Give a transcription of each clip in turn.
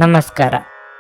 ನಮಸ್ಕಾರ.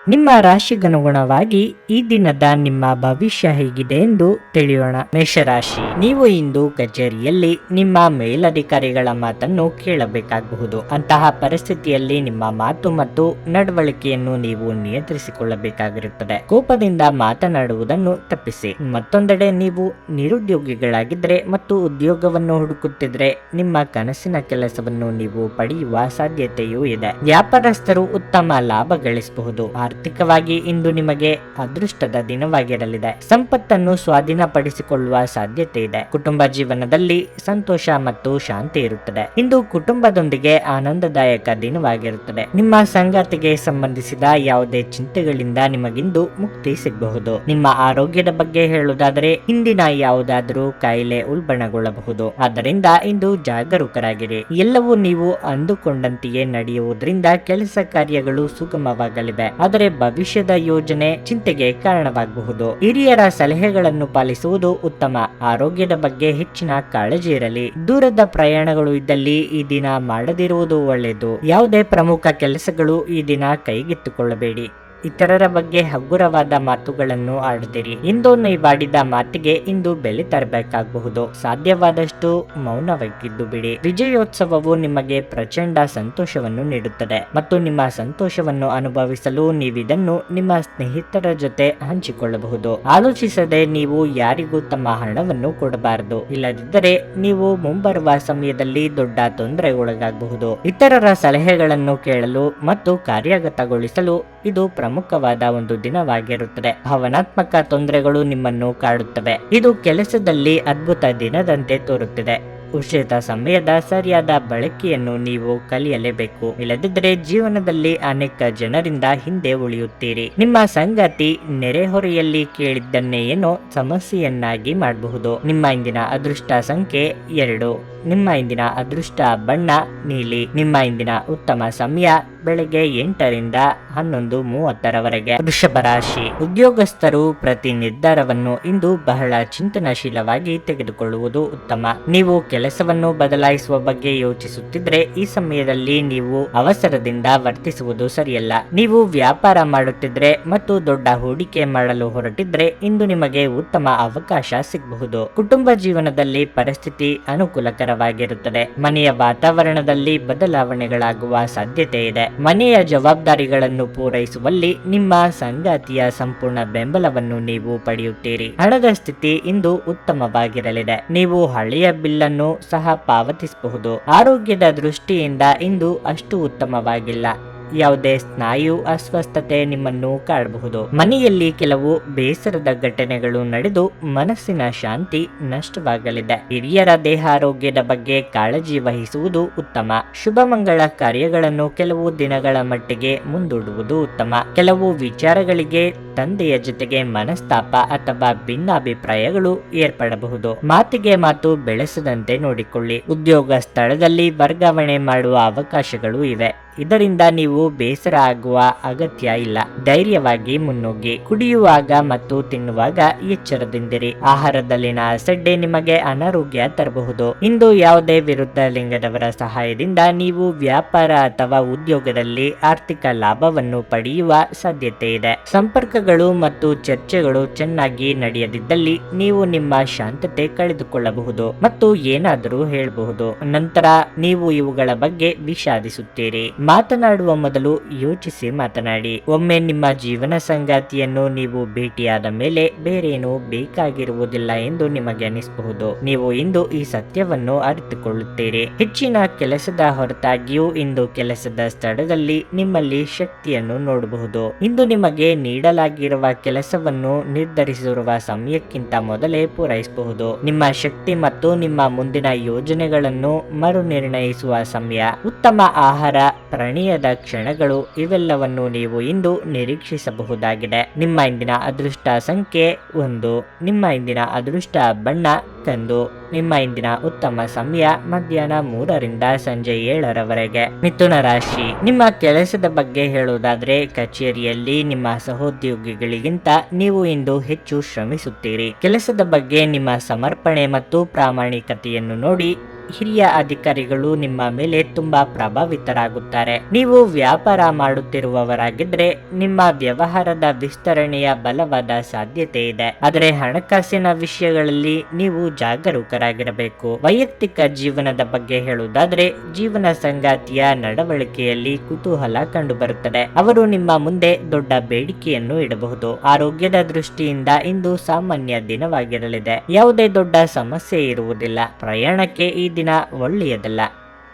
ನಿಮ್ಮ ರಾಶಿಗನುಗುಣವಾಗಿ ಈ ದಿನದ ನಿಮ್ಮ ಭವಿಷ್ಯ ಹೇಗಿದೆ ಎಂದು ತಿಳಿಯೋಣ. ಮೇಷರಾಶಿ, ನೀವು ಇಂದು ಕಚೇರಿಯಲ್ಲಿ ನಿಮ್ಮ ಮೇಲಧಿಕಾರಿಗಳ ಮಾತನ್ನು ಕೇಳಬೇಕಾಗಬಹುದು. ಅಂತಹ ಪರಿಸ್ಥಿತಿಯಲ್ಲಿ ನಿಮ್ಮ ಮಾತು ಮತ್ತು ನಡವಳಿಕೆಯನ್ನು ನೀವು ನಿಯಂತ್ರಿಸಿಕೊಳ್ಳಬೇಕಾಗಿರುತ್ತದೆ. ಕೋಪದಿಂದ ಮಾತನಾಡುವುದನ್ನು ತಪ್ಪಿಸಿ. ಮತ್ತೊಂದೆಡೆ ನೀವು ನಿರುದ್ಯೋಗಿಗಳಾಗಿದ್ದರೆ ಮತ್ತು ಉದ್ಯೋಗವನ್ನು ಹುಡುಕುತ್ತಿದ್ರೆ ನಿಮ್ಮ ಕನಸಿನ ಕೆಲಸವನ್ನು ನೀವು ಪಡೆಯುವ ಸಾಧ್ಯತೆಯೂ ಇದೆ. ವ್ಯಾಪಾರಸ್ಥರು ಉತ್ತಮ ಲಾಭ ಗಳಿಸಬಹುದು. ಆರ್ಥಿಕವಾಗಿ ಇಂದು ನಿಮಗೆ ಅದೃಷ್ಟದ ದಿನವಾಗಿರಲಿದೆ. ಸಂಪತ್ತನ್ನು ಸ್ವಾಧೀನಪಡಿಸಿಕೊಳ್ಳುವ ಸಾಧ್ಯತೆ ಇದೆ. ಕುಟುಂಬ ಜೀವನದಲ್ಲಿ ಸಂತೋಷ ಮತ್ತು ಶಾಂತಿ ಇರುತ್ತದೆ. ಇಂದು ಕುಟುಂಬದೊಂದಿಗೆ ಆನಂದದಾಯಕ ದಿನವಾಗಿರುತ್ತದೆ. ನಿಮ್ಮ ಸಂಗಾತಿಗೆ ಸಂಬಂಧಿಸಿದ ಯಾವುದೇ ಚಿಂತೆಗಳಿಂದ ನಿಮಗಿಂದು ಮುಕ್ತಿ ಸಿಗಬಹುದು. ನಿಮ್ಮ ಆರೋಗ್ಯದ ಬಗ್ಗೆ ಹೇಳುವುದಾದರೆ ಹಿಂದಿನ ಯಾವುದಾದರೂ ಕಾಯಿಲೆ ಉಲ್ಬಣಗೊಳ್ಳಬಹುದು. ಆದ್ದರಿಂದ ಇಂದು ಜಾಗರೂಕರಾಗಿರಿ. ಎಲ್ಲವೂ ನೀವು ಅಂದುಕೊಂಡಂತೆಯೇ ನಡೆಯುವುದರಿಂದ ಕೆಲಸ ಕಾರ್ಯಗಳು ಸುಗಮವಾಗಲಿವೆ. ಆದರೆ ಭವಿಷ್ಯದ ಯೋಜನೆ ಚಿಂತೆಗೆ ಕಾರಣವಾಗಬಹುದು. ಹಿರಿಯರ ಸಲಹೆಗಳನ್ನು ಪಾಲಿಸುವುದು ಉತ್ತಮ. ಆರೋಗ್ಯದ ಬಗ್ಗೆ ಹೆಚ್ಚಿನ ಕಾಳಜಿ ಇರಲಿ. ದೂರದ ಪ್ರಯಾಣಗಳು ಇದ್ದಲ್ಲಿ ಈ ದಿನ ಮಾಡದಿರುವುದು ಒಳ್ಳೆಯದು. ಯಾವುದೇ ಪ್ರಮುಖ ಕೆಲಸಗಳು ಈ ದಿನ ಕೈಗೆತ್ತಿಕೊಳ್ಳಬೇಡಿ. ಇತರರ ಬಗ್ಗೆ ಹಗುರವಾದ ಮಾತುಗಳನ್ನು ಆಡದಿರಿ. ಇಂದು ನೀವಾಡಿದ ಮಾತಿಗೆ ಇಂದು ಬೆಲೆ ತರಬೇಕಾಗಬಹುದು. ಸಾಧ್ಯವಾದಷ್ಟು ಮೌನವಾಗಿದ್ದು ಬಿಡಿ. ವಿಜಯೋತ್ಸವವು ನಿಮಗೆ ಪ್ರಚಂಡ ಸಂತೋಷವನ್ನು ನೀಡುತ್ತದೆ ಮತ್ತು ನಿಮ್ಮ ಸಂತೋಷವನ್ನು ಅನುಭವಿಸಲು ನೀವಿದನ್ನು ನಿಮ್ಮ ಸ್ನೇಹಿತರ ಜೊತೆ ಹಂಚಿಕೊಳ್ಳಬಹುದು. ಆಲೋಚಿಸದೆ ನೀವು ಯಾರಿಗೂ ತಮ್ಮ ಹಣವನ್ನು ಕೊಡಬಾರದು. ಇಲ್ಲದಿದ್ದರೆ ನೀವು ಮುಂಬರುವ ಸಮಯದಲ್ಲಿ ದೊಡ್ಡ ತೊಂದರೆಗೊಳಗಾಗಬಹುದು. ಇತರರ ಸಲಹೆಗಳನ್ನು ಕೇಳಲು ಮತ್ತು ಕಾರ್ಯಗತಗೊಳಿಸಲು ಇದು ಪ್ರಮುಖವಾದ ಒಂದು ದಿನವಾಗಿರುತ್ತದೆ. ಭಾವನಾತ್ಮಕ ತೊಂದರೆಗಳು ನಿಮ್ಮನ್ನು ಕಾಡುತ್ತವೆ. ಇದು ಕೆಲಸದಲ್ಲಿ ಅದ್ಭುತ ದಿನದಂತೆ ತೋರುತ್ತಿದೆ. ಉಚಿತ ಸಮಯದ ಸರಿಯಾದ ಬಳಕೆಯನ್ನು ನೀವು ಕಲಿಯಲೇಬೇಕು. ಇಲ್ಲದಿದ್ದರೆ ಜೀವನದಲ್ಲಿ ಅನೇಕ ಜನರಿಂದ ಹಿಂದೆ ಉಳಿಯುತ್ತೀರಿ. ನಿಮ್ಮ ಸಂಗಾತಿ ನೆರೆಹೊರೆಯಲ್ಲಿ ಕೇಳಿದ್ದನ್ನೇ ಏನೋ ಸಮಸ್ಯೆಯನ್ನಾಗಿ ಮಾಡಬಹುದು. ನಿಮ್ಮ ಇಂದಿನ ಅದೃಷ್ಟ ಸಂಖ್ಯೆ 2. ನಿಮ್ಮ ಇಂದಿನ ಅದೃಷ್ಟ ಬಣ್ಣ ನೀಲಿ. ನಿಮ್ಮ ಇಂದಿನ ಉತ್ತಮ ಸಮಯ ಬೆಳಗ್ಗೆ 8 ರಿಂದ 11:30 ವೃಷಭ ರಾಶಿ, ಉದ್ಯೋಗಸ್ಥರು ಪ್ರತಿ ನಿರ್ಧಾರವನ್ನು ಇಂದು ಬಹಳ ಚಿಂತನಶೀಲವಾಗಿ ತೆಗೆದುಕೊಳ್ಳುವುದು ಉತ್ತಮ. ನೀವು ಕೆಲಸವನ್ನು ಬದಲಾಯಿಸುವ ಬಗ್ಗೆ ಯೋಚಿಸುತ್ತಿದ್ರೆ ಈ ಸಮಯದಲ್ಲಿ ನೀವು ಅವಸರದಿಂದ ವರ್ತಿಸುವುದು ಸರಿಯಲ್ಲ. ನೀವು ವ್ಯಾಪಾರ ಮಾಡುತ್ತಿದ್ರೆ ಮತ್ತು ದೊಡ್ಡ ಹೂಡಿಕೆ ಮಾಡಲು ಹೊರಟಿದ್ರೆ ಇಂದು ನಿಮಗೆ ಉತ್ತಮ ಅವಕಾಶ ಸಿಗಬಹುದು. ಕುಟುಂಬ ಜೀವನದಲ್ಲಿ ಪರಿಸ್ಥಿತಿ ಅನುಕೂಲಕರವಾಗಿರುತ್ತದೆ. ಮನೆಯ ವಾತಾವರಣದಲ್ಲಿ ಬದಲಾವಣೆಗಳಾಗುವ ಸಾಧ್ಯತೆ ಇದೆ. ಮನೆಯ ಜವಾಬ್ದಾರಿಗಳನ್ನು ಪೂರೈಸುವಲ್ಲಿ ನಿಮ್ಮ ಸಂಗಾತಿಯ ಸಂಪೂರ್ಣ ಬೆಂಬಲವನ್ನು ನೀವು ಪಡೆಯುತ್ತೀರಿ. ಹಣದ ಸ್ಥಿತಿ ಇಂದು ಉತ್ತಮವಾಗಿರಲಿದೆ. ನೀವು ಹಳೆಯ ಬಿಲ್ಲನ್ನು ಸಹ ಪಾವತಿಸಬಹುದು. ಆರೋಗ್ಯದ ದೃಷ್ಟಿಯಿಂದ ಇಂದು ಅಷ್ಟು ಉತ್ತಮವಾಗಿಲ್ಲ. ಯಾವುದೇ ಸ್ನಾಯು ಅಸ್ವಸ್ಥತೆ ನಿಮ್ಮನ್ನು ಕಾಡಬಹುದು. ಮನೆಯಲ್ಲಿ ಕೆಲವು ಬೇಸರದ ಘಟನೆಗಳು ನಡೆದು ಮನಸ್ಸಿನ ಶಾಂತಿ ನಷ್ಟವಾಗಲಿದೆ. ಹಿರಿಯರ ದೇಹಾರೋಗ್ಯದ ಬಗ್ಗೆ ಕಾಳಜಿ ವಹಿಸುವುದು ಉತ್ತಮ. ಶುಭಮಂಗಳ ಕಾರ್ಯಗಳನ್ನು ಕೆಲವು ದಿನಗಳ ಮಟ್ಟಿಗೆ ಮುಂದೂಡುವುದು ಉತ್ತಮ. ಕೆಲವು ವಿಚಾರಗಳಿಗೆ ತಂದೆಯ ಜೊತೆಗೆ ಮನಸ್ತಾಪ ಅಥವಾ ಭಿನ್ನಾಭಿಪ್ರಾಯಗಳು ಏರ್ಪಡಬಹುದು. ಮಾತಿಗೆ ಮಾತು ಬೆಳೆಸದಂತೆ ನೋಡಿಕೊಳ್ಳಿ. ಉದ್ಯೋಗ ಸ್ಥಳದಲ್ಲಿ ವರ್ಗಾವಣೆ ಮಾಡುವ ಅವಕಾಶಗಳು ಇವೆ. ಇದರಿಂದ ನೀವು ಬೇಸರ ಆಗುವ ಅಗತ್ಯ ಇಲ್ಲ. ಧೈರ್ಯವಾಗಿ ಮುನ್ನುಗ್ಗಿ. ಕುಡಿಯುವಾಗ ಮತ್ತು ತಿನ್ನುವಾಗ ಎಚ್ಚರದಿಂದಿರಿ. ಆಹಾರದಲ್ಲಿನ ಅಸಡ್ಡೆ ನಿಮಗೆ ಅನಾರೋಗ್ಯ ತರಬಹುದು. ಇಂದು ಯಾವುದೇ ವಿರುದ್ಧ ಲಿಂಗದವರ ಸಹಾಯದಿಂದ ನೀವು ವ್ಯಾಪಾರ ಅಥವಾ ಉದ್ಯೋಗದಲ್ಲಿ ಆರ್ಥಿಕ ಲಾಭವನ್ನು ಪಡೆಯುವ ಸಾಧ್ಯತೆ ಇದೆ. ಸಂಪರ್ಕಗಳು ಮತ್ತು ಚರ್ಚೆಗಳು ಚೆನ್ನಾಗಿ ನಡೆಯದಿದ್ದಲ್ಲಿ ನೀವು ನಿಮ್ಮ ಶಾಂತತೆ ಕಳೆದುಕೊಳ್ಳಬಹುದು ಮತ್ತು ಏನಾದರೂ ಹೇಳಬಹುದು. ನಂತರ ನೀವು ಇವುಗಳ ಬಗ್ಗೆ ವಿಷಾದಿಸುತ್ತೀರಿ. ಮಾತನಾಡುವ ಮೊದಲು ಯೋಚಿಸಿ ಮಾತನಾಡಿ. ಒಮ್ಮೆ ನಿಮ್ಮ ಜೀವನ ಸಂಗಾತಿಯನ್ನು ನೀವು ಭೇಟಿಯಾದ ಮೇಲೆ ಬೇರೇನೂ ಬೇಕಾಗಿರುವುದಿಲ್ಲ ಎಂದು ನಿಮಗೆ ಅನಿಸಬಹುದು. ನೀವು ಇಂದು ಈ ಸತ್ಯವನ್ನು ಅರಿತುಕೊಳ್ಳುತ್ತೀರಿ. ಹೆಚ್ಚಿನ ಕೆಲಸದ ಹೊರತಾಗಿಯೂ ಇಂದು ಕೆಲಸದ ಸ್ಥಳದಲ್ಲಿ ನಿಮ್ಮಲ್ಲಿ ಶಕ್ತಿಯನ್ನು ನೋಡಬಹುದು. ಇಂದು ನಿಮಗೆ ನೀಡಲಾಗಿರುವ ಕೆಲಸವನ್ನು ನಿರ್ಧರಿಸಿರುವ ಸಮಯಕ್ಕಿಂತ ಮೊದಲೇ ಪೂರೈಸಬಹುದು. ನಿಮ್ಮ ಶಕ್ತಿ ಮತ್ತು ನಿಮ್ಮ ಮುಂದಿನ ಯೋಜನೆಗಳನ್ನು ಮರು ನಿರ್ಣಯಿಸುವ ಸಮಯ. ಉತ್ತಮ ಆಹಾರ, ಪ್ರಣಯದ ಕ್ಷಣಗಳು ಇವೆಲ್ಲವನ್ನು ನೀವು ಇಂದು ನಿರೀಕ್ಷಿಸಬಹುದಾಗಿದೆ. ನಿಮ್ಮ ಇಂದಿನ ಅದೃಷ್ಟ ಸಂಖ್ಯೆ 1. ನಿಮ್ಮ ಇಂದಿನ ಅದೃಷ್ಟ ಬಣ್ಣ ಕಂದು. ನಿಮ್ಮ ಇಂದಿನ ಉತ್ತಮ ಸಮಯ ಮಧ್ಯಾಹ್ನ 3 ರಿಂದ ಸಂಜೆ 7 ಮಿಥುನ ರಾಶಿ, ನಿಮ್ಮ ಕೆಲಸದ ಬಗ್ಗೆ ಹೇಳುವುದಾದ್ರೆ ಕಚೇರಿಯಲ್ಲಿ ನಿಮ್ಮ ಸಹೋದ್ಯೋಗಿಗಳಿಗಿಂತ ನೀವು ಇಂದು ಹೆಚ್ಚು ಶ್ರಮಿಸುತ್ತೀರಿ. ಕೆಲಸದ ಬಗ್ಗೆ ನಿಮ್ಮ ಸಮರ್ಪಣೆ ಮತ್ತು ಪ್ರಾಮಾಣಿಕತೆಯನ್ನು ನೋಡಿ ಹಿರಿಯ ಅಧಿಕಾರಿಗಳು ನಿಮ್ಮ ಮೇಲೆ ತುಂಬಾ ಪ್ರಭಾವಿತರಾಗುತ್ತಾರೆ. ನೀವು ವ್ಯಾಪಾರ ಮಾಡುತ್ತಿರುವವರಾಗಿದ್ರೆ ನಿಮ್ಮ ವ್ಯವಹಾರದ ವಿಸ್ತರಣೆಯ ಬಲವಾದ ಸಾಧ್ಯತೆ ಇದೆ. ಆದರೆ ಹಣಕಾಸಿನ ವಿಷಯಗಳಲ್ಲಿ ನೀವು ಜಾಗರೂಕರಾಗಿರಬೇಕು. ವೈಯಕ್ತಿಕ ಜೀವನದ ಬಗ್ಗೆ ಹೇಳುವುದಾದ್ರೆ ಜೀವನ ಸಂಗಾತಿಯ ನಡವಳಿಕೆಯಲ್ಲಿ ಕುತೂಹಲ ಕಂಡುಬರುತ್ತದೆ. ಅವರು ನಿಮ್ಮ ಮುಂದೆ ದೊಡ್ಡ ಬೇಡಿಕೆಯನ್ನು ಇಡಬಹುದು. ಆರೋಗ್ಯದ ದೃಷ್ಟಿಯಿಂದ ಇಂದು ಸಾಮಾನ್ಯ ದಿನವಾಗಿರಲಿದೆ. ಯಾವುದೇ ದೊಡ್ಡ ಸಮಸ್ಯೆ ಇರುವುದಿಲ್ಲ. ಪ್ರಯಾಣಕ್ಕೆ ಈ ದಿನ ಒಳ್ಳೆಯದಲ್ಲ.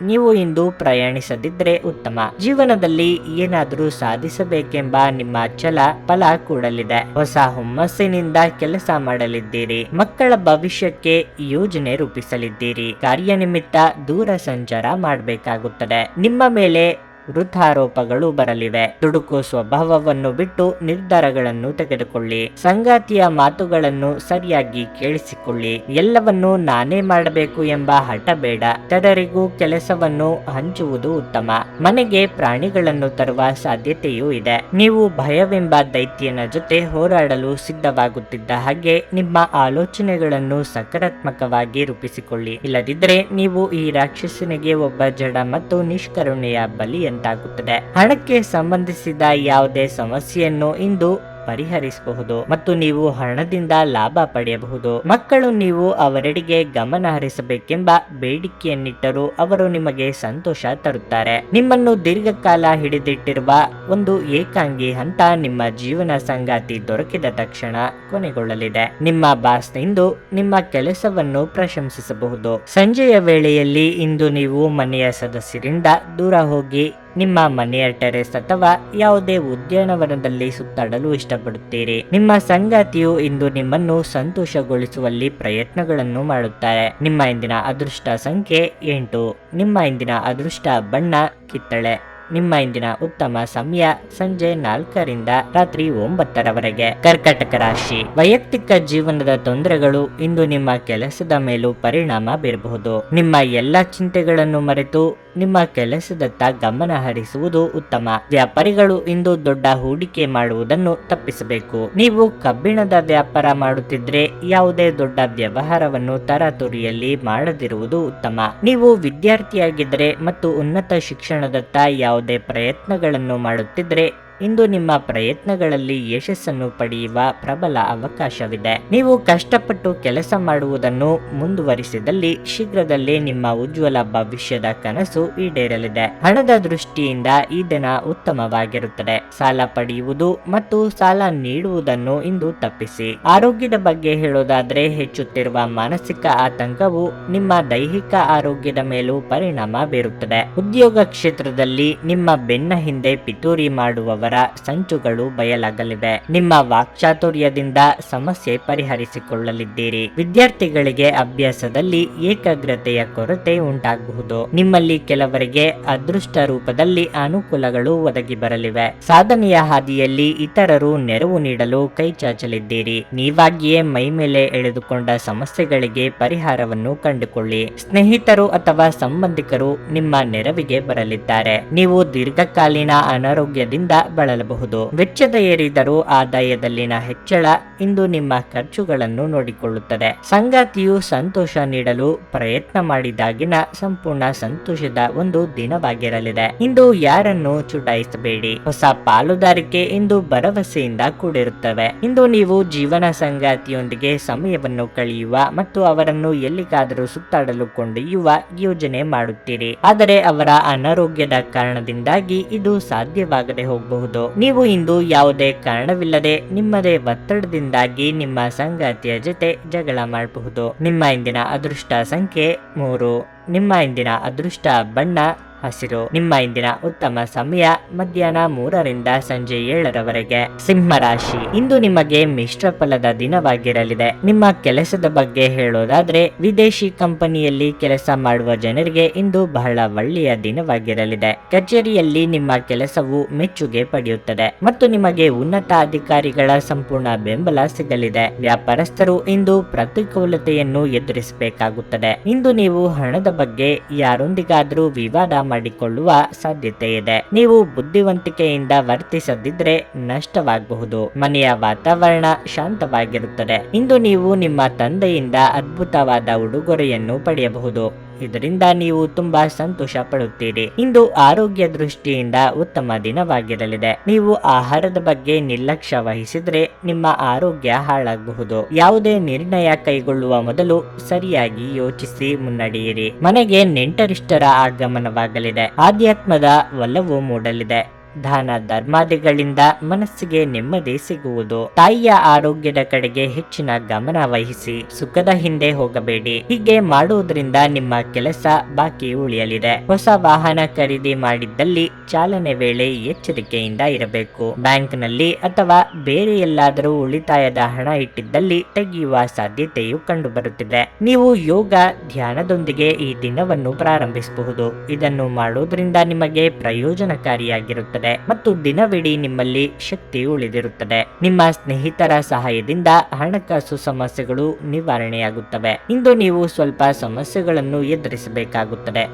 ನೀವು ಇಂದು ಪ್ರಯಾಣಿಸದಿದ್ರೆ ಉತ್ತಮ. ಜೀವನದಲ್ಲಿ ಏನಾದರೂ ಸಾಧಿಸಬೇಕೆಂಬ ನಿಮ್ಮ ಛಲ ಫಲ ಕೊಡಲಿದೆ. ಹೊಸ ಹುಮ್ಮಸ್ಸಿನಿಂದ ಕೆಲಸ ಮಾಡಲಿದ್ದೀರಿ. ಮಕ್ಕಳ ಭವಿಷ್ಯಕ್ಕೆ ಯೋಜನೆ ರೂಪಿಸಲಿದ್ದೀರಿ. ಕಾರ್ಯನಿಮಿತ್ತ ದೂರ ಸಂಚಾರ ಮಾಡಬೇಕಾಗುತ್ತದೆ. ನಿಮ್ಮ ಮೇಲೆ ವೃದ್ಧಾರೋಪಗಳು ಬರಲಿವೆ. ದುಡುಕು ಸ್ವಭಾವವನ್ನು ಬಿಟ್ಟು ನಿರ್ಧಾರಗಳನ್ನು ತೆಗೆದುಕೊಳ್ಳಿ. ಸಂಗಾತಿಯ ಮಾತುಗಳನ್ನು ಸರಿಯಾಗಿ ಕೇಳಿಸಿಕೊಳ್ಳಿ. ಎಲ್ಲವನ್ನೂ ನಾನೇ ಮಾಡಬೇಕು ಎಂಬ ಹಠ ಬೇಡ. ಜನರಿಗೂ ಕೆಲಸವನ್ನು ಹಂಚುವುದು ಉತ್ತಮ. ಮನೆಗೆ ಪ್ರಾಣಿಗಳನ್ನು ತರುವ ಸಾಧ್ಯತೆಯೂ ಇದೆ. ನೀವು ಭಯವೆಂಬ ದೈತ್ಯನ ಜೊತೆ ಹೋರಾಡಲು ಸಿದ್ಧವಾಗುತ್ತಿದ್ದ ಹಾಗೆ ನಿಮ್ಮ ಆಲೋಚನೆಗಳನ್ನು ಸಕಾರಾತ್ಮಕವಾಗಿ ರೂಪಿಸಿಕೊಳ್ಳಿ. ಇಲ್ಲದಿದ್ದರೆ ನೀವು ಈ ರಾಕ್ಷಸನಿಗೆ ಒಬ್ಬ ಜಡ ಮತ್ತು ನಿಷ್ಕರುಣೆಯ ಬಲಿಯನ್ನು ಉಂಟಾಗುತ್ತದೆ. ಹಣಕ್ಕೆ ಸಂಬಂಧಿಸಿದ ಯಾವುದೇ ಸಮಸ್ಯೆಯನ್ನು ಇಂದು ಪರಿಹರಿಸಬಹುದು ಮತ್ತು ನೀವು ಹಣದಿಂದ ಲಾಭ ಪಡೆಯಬಹುದು. ಮಕ್ಕಳು ನೀವು ಅವರೆಡೆಗೆ ಗಮನ ಹರಿಸಬೇಕೆಂಬ ಬೇಡಿಕೆಯನ್ನಿಟ್ಟರೂ ಅವರು ನಿಮಗೆ ಸಂತೋಷ ತರುತ್ತಾರೆ. ನಿಮ್ಮನ್ನು ದೀರ್ಘಕಾಲ ಹಿಡಿದಿಟ್ಟಿರುವ ಒಂದು ಏಕಾಂಗಿ ಹಂತ ನಿಮ್ಮ ಜೀವನ ಸಂಗಾತಿ ದೊರಕಿದ ತಕ್ಷಣ ಕೊನೆಗೊಳ್ಳಲಿದೆ. ನಿಮ್ಮ ಬಾಸ್ ಇಂದು ನಿಮ್ಮ ಕೆಲಸವನ್ನು ಪ್ರಶಂಸಿಸಬಹುದು. ಸಂಜೆಯ ವೇಳೆಯಲ್ಲಿ ಇಂದು ನೀವು ಮನೆಯ ಸದಸ್ಯರಿಂದ ದೂರ ಹೋಗಿ ನಿಮ್ಮ ಮನೆಯ ಟೆರೆಸ್ ಅಥವಾ ಯಾವುದೇ ಉದ್ಯಾನವನದಲ್ಲಿ ಸುತ್ತಾಡಲು ಇಷ್ಟಪಡುತ್ತೀರಿ. ನಿಮ್ಮ ಸಂಗಾತಿಯು ಇಂದು ನಿಮ್ಮನ್ನು ಸಂತೋಷಗೊಳಿಸುವಲ್ಲಿ ಪ್ರಯತ್ನಗಳನ್ನು ಮಾಡುತ್ತಾರೆ. ನಿಮ್ಮ ಇಂದಿನ ಅದೃಷ್ಟ ಸಂಖ್ಯೆ 8. ನಿಮ್ಮ ಇಂದಿನ ಅದೃಷ್ಟ ಬಣ್ಣ ಕಿತ್ತಳೆ. ನಿಮ್ಮ ಇಂದಿನ ಉತ್ತಮ ಸಮಯ ಸಂಜೆ 4ರಿಂದ ರಾತ್ರಿ 9ರವರೆಗೆ. ಕರ್ಕಟಕ ರಾಶಿ. ವೈಯಕ್ತಿಕ ಜೀವನದ ತೊಂದರೆಗಳು ಇಂದು ನಿಮ್ಮ ಕೆಲಸದ ಮೇಲೂ ಪರಿಣಾಮ ಬೀರಬಹುದು. ನಿಮ್ಮ ಎಲ್ಲ ಚಿಂತೆಗಳನ್ನು ಮರೆತು ನಿಮ್ಮ ಕೆಲಸದತ್ತ ಗಮನ ಹರಿಸುವುದು ಉತ್ತಮ. ವ್ಯಾಪಾರಿಗಳು ಇಂದು ದೊಡ್ಡ ಹೂಡಿಕೆ ಮಾಡುವುದನ್ನು ತಪ್ಪಿಸಬೇಕು. ನೀವು ಕಬ್ಬಿಣದ ವ್ಯಾಪಾರ ಮಾಡುತ್ತಿದ್ರೆ ಯಾವುದೇ ದೊಡ್ಡ ವ್ಯವಹಾರವನ್ನು ತರಾತುರಿಯಲ್ಲಿ ಮಾಡದಿರುವುದು ಉತ್ತಮ. ನೀವು ವಿದ್ಯಾರ್ಥಿಯಾಗಿದ್ದರೆ ಮತ್ತು ಉನ್ನತ ಶಿಕ್ಷಣದತ್ತ ಯಾವುದೇ ಪ್ರಯತ್ನಗಳನ್ನು ಮಾಡುತ್ತಿದ್ರೆ ಇಂದು ನಿಮ್ಮ ಪ್ರಯತ್ನಗಳಲ್ಲಿ ಯಶಸ್ಸನ್ನು ಪಡೆಯುವ ಪ್ರಬಲ ಅವಕಾಶವಿದೆ. ನೀವು ಕಷ್ಟಪಟ್ಟು ಕೆಲಸ ಮಾಡುವುದನ್ನು ಮುಂದುವರಿಸಿದಲ್ಲಿ ಶೀಘ್ರದಲ್ಲೇ ನಿಮ್ಮ ಉಜ್ವಲ ಭವಿಷ್ಯದ ಕನಸು ಈಡೇರಲಿದೆ. ಹಣದ ದೃಷ್ಟಿಯಿಂದ ಈ ದಿನ ಉತ್ತಮವಾಗಿರುತ್ತದೆ. ಸಾಲ ಪಡೆಯುವುದು ಮತ್ತು ಸಾಲ ನೀಡುವುದನ್ನು ಇಂದು ತಪ್ಪಿಸಿ. ಆರೋಗ್ಯದ ಬಗ್ಗೆ ಹೇಳೋದಾದ್ರೆ ಹೆಚ್ಚುತ್ತಿರುವ ಮಾನಸಿಕ ಆತಂಕವು ನಿಮ್ಮ ದೈಹಿಕ ಆರೋಗ್ಯದ ಮೇಲೂ ಪರಿಣಾಮ ಬೀರುತ್ತದೆ. ಉದ್ಯೋಗ ಕ್ಷೇತ್ರದಲ್ಲಿ ನಿಮ್ಮ ಬೆನ್ನ ಹಿಂದೆ ಪಿತೂರಿ ಮಾಡುವವರ ಸಂಚುಗಳು ಬಯಲಾಗಲಿವೆ. ನಿಮ್ಮ ವಾಕ್ಚಾತುರ್ಯದಿಂದ ಸಮಸ್ಯೆ ಪರಿಹರಿಸಿಕೊಳ್ಳಲಿದ್ದೀರಿ. ವಿದ್ಯಾರ್ಥಿಗಳಿಗೆ ಅಭ್ಯಾಸದಲ್ಲಿ ಏಕಾಗ್ರತೆಯ ಕೊರತೆ ಉಂಟಾಗಬಹುದು. ನಿಮ್ಮಲ್ಲಿ ಕೆಲವರಿಗೆ ಅದೃಷ್ಟ ರೂಪದಲ್ಲಿ ಅನುಕೂಲಗಳು ಒದಗಿ ಬರಲಿವೆ. ಸಾಧನೆಯ ಹಾದಿಯಲ್ಲಿ ಇತರರು ನೆರವು ನೀಡಲು ಕೈ ಚಾಚಲಿದ್ದೀರಿ. ನೀವಾಗಿಯೇ ಮೈಮೇಲೆ ಎಳೆದುಕೊಂಡ ಸಮಸ್ಯೆಗಳಿಗೆ ಪರಿಹಾರವನ್ನು ಕಂಡುಕೊಳ್ಳಿ. ಸ್ನೇಹಿತರು ಅಥವಾ ಸಂಬಂಧಿಕರು ನಿಮ್ಮ ನೆರವಿಗೆ ಬರಲಿದ್ದಾರೆ. ನೀವು ದೀರ್ಘಕಾಲೀನ ಅನಾರೋಗ್ಯದಿಂದ ಬಳಲಬಹುದು. ವೆಚ್ಚದ ಏರಿದರೂ ಆದಾಯದಲ್ಲಿನ ಹೆಚ್ಚಳ ಇಂದು ನಿಮ್ಮ ಖರ್ಚುಗಳನ್ನು ನೋಡಿಕೊಳ್ಳುತ್ತದೆ. ಸಂಗಾತಿಯು ಸಂತೋಷ ನೀಡಲು ಪ್ರಯತ್ನ ಮಾಡಿದಾಗಿನ ಸಂಪೂರ್ಣ ಸಂತೋಷದ ಒಂದು ದಿನವಾಗಿರಲಿದೆ. ಇಂದು ಯಾರನ್ನು ಚುಡಾಯಿಸಬೇಡಿ. ಹೊಸ ಪಾಲುದಾರಿಕೆ ಇಂದು ಭರವಸೆಯಿಂದ ಕೂಡಿರುತ್ತವೆ. ಇಂದು ನೀವು ಜೀವನ ಸಂಗಾತಿಯೊಂದಿಗೆ ಸಮಯವನ್ನು ಕಳೆಯುವ ಮತ್ತು ಅವರನ್ನು ಎಲ್ಲಿಗಾದರೂ ಸುತ್ತಾಡಲು ಕೊಂಡೊಯ್ಯುವ ಯೋಜನೆ ಮಾಡುತ್ತೀರಿ. ಆದರೆ ಅವರ ಅನಾರೋಗ್ಯದ ಕಾರಣದಿಂದಾಗಿ ಇದು ಸಾಧ್ಯವಾಗದೆ ಹೋಗಬಹುದು. ನೀವು ಇಂದು ಯಾವುದೇ ಕಾರಣವಿಲ್ಲದೆ ನಿಮ್ಮದೇ ಒತ್ತಡದಿಂದಾಗಿ ನಿಮ್ಮ ಸಂಗಾತಿಯ ಜೊತೆ ಜಗಳ ಮಾಡಬಹುದು. ನಿಮ್ಮ ಇಂದಿನ ಅದೃಷ್ಟ ಸಂಖ್ಯೆ 3. ನಿಮ್ಮ ಇಂದಿನ ಅದೃಷ್ಟ ಬಣ್ಣ ಹಸಿರು. ನಿಮ್ಮ ಇಂದಿನ ಉತ್ತಮ ಸಮಯ ಮಧ್ಯಾಹ್ನ 3ರಿಂದ ಸಂಜೆ 7ರವರೆಗೆ. ಸಿಂಹ ರಾಶಿ. ಇಂದು ನಿಮಗೆ ಮಿಶ್ರ ಫಲದ ದಿನವಾಗಿರಲಿದೆ. ನಿಮ್ಮ ಕೆಲಸದ ಬಗ್ಗೆ ಹೇಳೋದಾದ್ರೆ ವಿದೇಶಿ ಕಂಪನಿಯಲ್ಲಿ ಕೆಲಸ ಮಾಡುವ ಜನರಿಗೆ ಇಂದು ಬಹಳ ಒಳ್ಳೆಯ ದಿನವಾಗಿರಲಿದೆ. ಕಚೇರಿಯಲ್ಲಿ ನಿಮ್ಮ ಕೆಲಸವು ಮೆಚ್ಚುಗೆ ಪಡೆಯುತ್ತದೆ ಮತ್ತು ನಿಮಗೆ ಉನ್ನತ ಅಧಿಕಾರಿಗಳ ಸಂಪೂರ್ಣ ಬೆಂಬಲ ಸಿಗಲಿದೆ. ವ್ಯಾಪಾರಸ್ಥರು ಇಂದು ಪ್ರತಿಕೂಲತೆಯನ್ನು ಎದುರಿಸಬೇಕಾಗುತ್ತದೆ. ಇಂದು ನೀವು ಹಣದ ಬಗ್ಗೆ ಯಾರೊಂದಿಗಾದರೂ ವಿವಾದ ಮಾಡಿಕೊಳ್ಳುವ ಸಾಧ್ಯತೆ ಇದೆ. ನೀವು ಬುದ್ಧಿವಂತಿಕೆಯಿಂದ ವರ್ತಿಸದಿದ್ರೆ ನಷ್ಟವಾಗಬಹುದು. ಮನೆಯ ವಾತಾವರಣ ಶಾಂತವಾಗಿರುತ್ತದೆ. ಇಂದು ನೀವು ನಿಮ್ಮ ತಂದೆಯಿಂದ ಅದ್ಭುತವಾದ ಉಡುಗೊರೆಯನ್ನು ಪಡೆಯಬಹುದು. ಇದರಿಂದ ನೀವು ತುಂಬಾ ಸಂತೋಷ ಪಡುತ್ತೀರಿ. ಇಂದು ಆರೋಗ್ಯ ದೃಷ್ಟಿಯಿಂದ ಉತ್ತಮ ದಿನವಾಗಿರಲಿದೆ. ನೀವು ಆಹಾರದ ಬಗ್ಗೆ ನಿರ್ಲಕ್ಷ್ಯ ವಹಿಸಿದ್ರೆ ನಿಮ್ಮ ಆರೋಗ್ಯ ಹಾಳಾಗಬಹುದು. ಯಾವುದೇ ನಿರ್ಣಯ ಕೈಗೊಳ್ಳುವ ಮೊದಲು ಸರಿಯಾಗಿ ಯೋಚಿಸಿ ಮುನ್ನಡೆಯಿರಿ. ಮನೆಗೆ ನೆಂಟರಿಷ್ಟರ ಆಗಮನವಾಗಲಿದೆ. ಆಧ್ಯಾತ್ಮದ ಒಲವು ಮೂಡಲಿದೆ. ದಾನ ಧರ್ಮಾದಿಗಳಿಂದ ಮನಸ್ಸಿಗೆ ನೆಮ್ಮದಿ ಸಿಗುವುದು. ತಾಯಿಯ ಆರೋಗ್ಯದ ಕಡೆಗೆ ಹೆಚ್ಚಿನ ಗಮನ ವಹಿಸಿ. ಸುಖದ ಹಿಂದೆ ಹೋಗಬೇಡಿ. ಹೀಗೆ ಮಾಡುವುದರಿಂದ ನಿಮ್ಮ ಕೆಲಸ ಬಾಕಿ ಉಳಿಯಲಿದೆ. ಹೊಸ ವಾಹನ ಖರೀದಿ ಮಾಡಿದ್ದಲ್ಲಿ ಚಾಲನೆ ವೇಳೆ ಎಚ್ಚರಿಕೆಯಿಂದ ಇರಬೇಕು. ಬ್ಯಾಂಕ್ನಲ್ಲಿ ಅಥವಾ ಬೇರೆ ಎಲ್ಲಾದರೂ ಉಳಿತಾಯದ ಹಣ ಇಟ್ಟಿದ್ದಲ್ಲಿ ತೆಗೆಯುವ ಸಾಧ್ಯತೆಯು ಕಂಡುಬರುತ್ತಿದೆ. ನೀವು ಯೋಗ ಧ್ಯಾನದೊಂದಿಗೆ ಈ ದಿನವನ್ನು ಪ್ರಾರಂಭಿಸಬಹುದು. ಇದನ್ನು ಮಾಡುವುದರಿಂದ ನಿಮಗೆ ಪ್ರಯೋಜನಕಾರಿಯಾಗಿರುತ್ತದೆ ಮತ್ತು ದಿನವಿಡೀ ನಿಮ್ಮಲ್ಲಿ ಶಕ್ತಿ ಉಳಿದಿರುತ್ತದೆ. ನಿಮ್ಮ ಸ್ನೇಹಿತರ ಸಹಾಯದಿಂದ ಹಣಕಾಸು ಸಮಸ್ಯೆಗಳು ನಿವಾರಣೆಯಾಗುತ್ತವೆ. ಇಂದು ನೀವು ಸ್ವಲ್ಪ ಸಮಸ್ಯೆಗಳನ್ನು ಎದುರಿಸಬೇಕಾಗುತ್ತದೆ.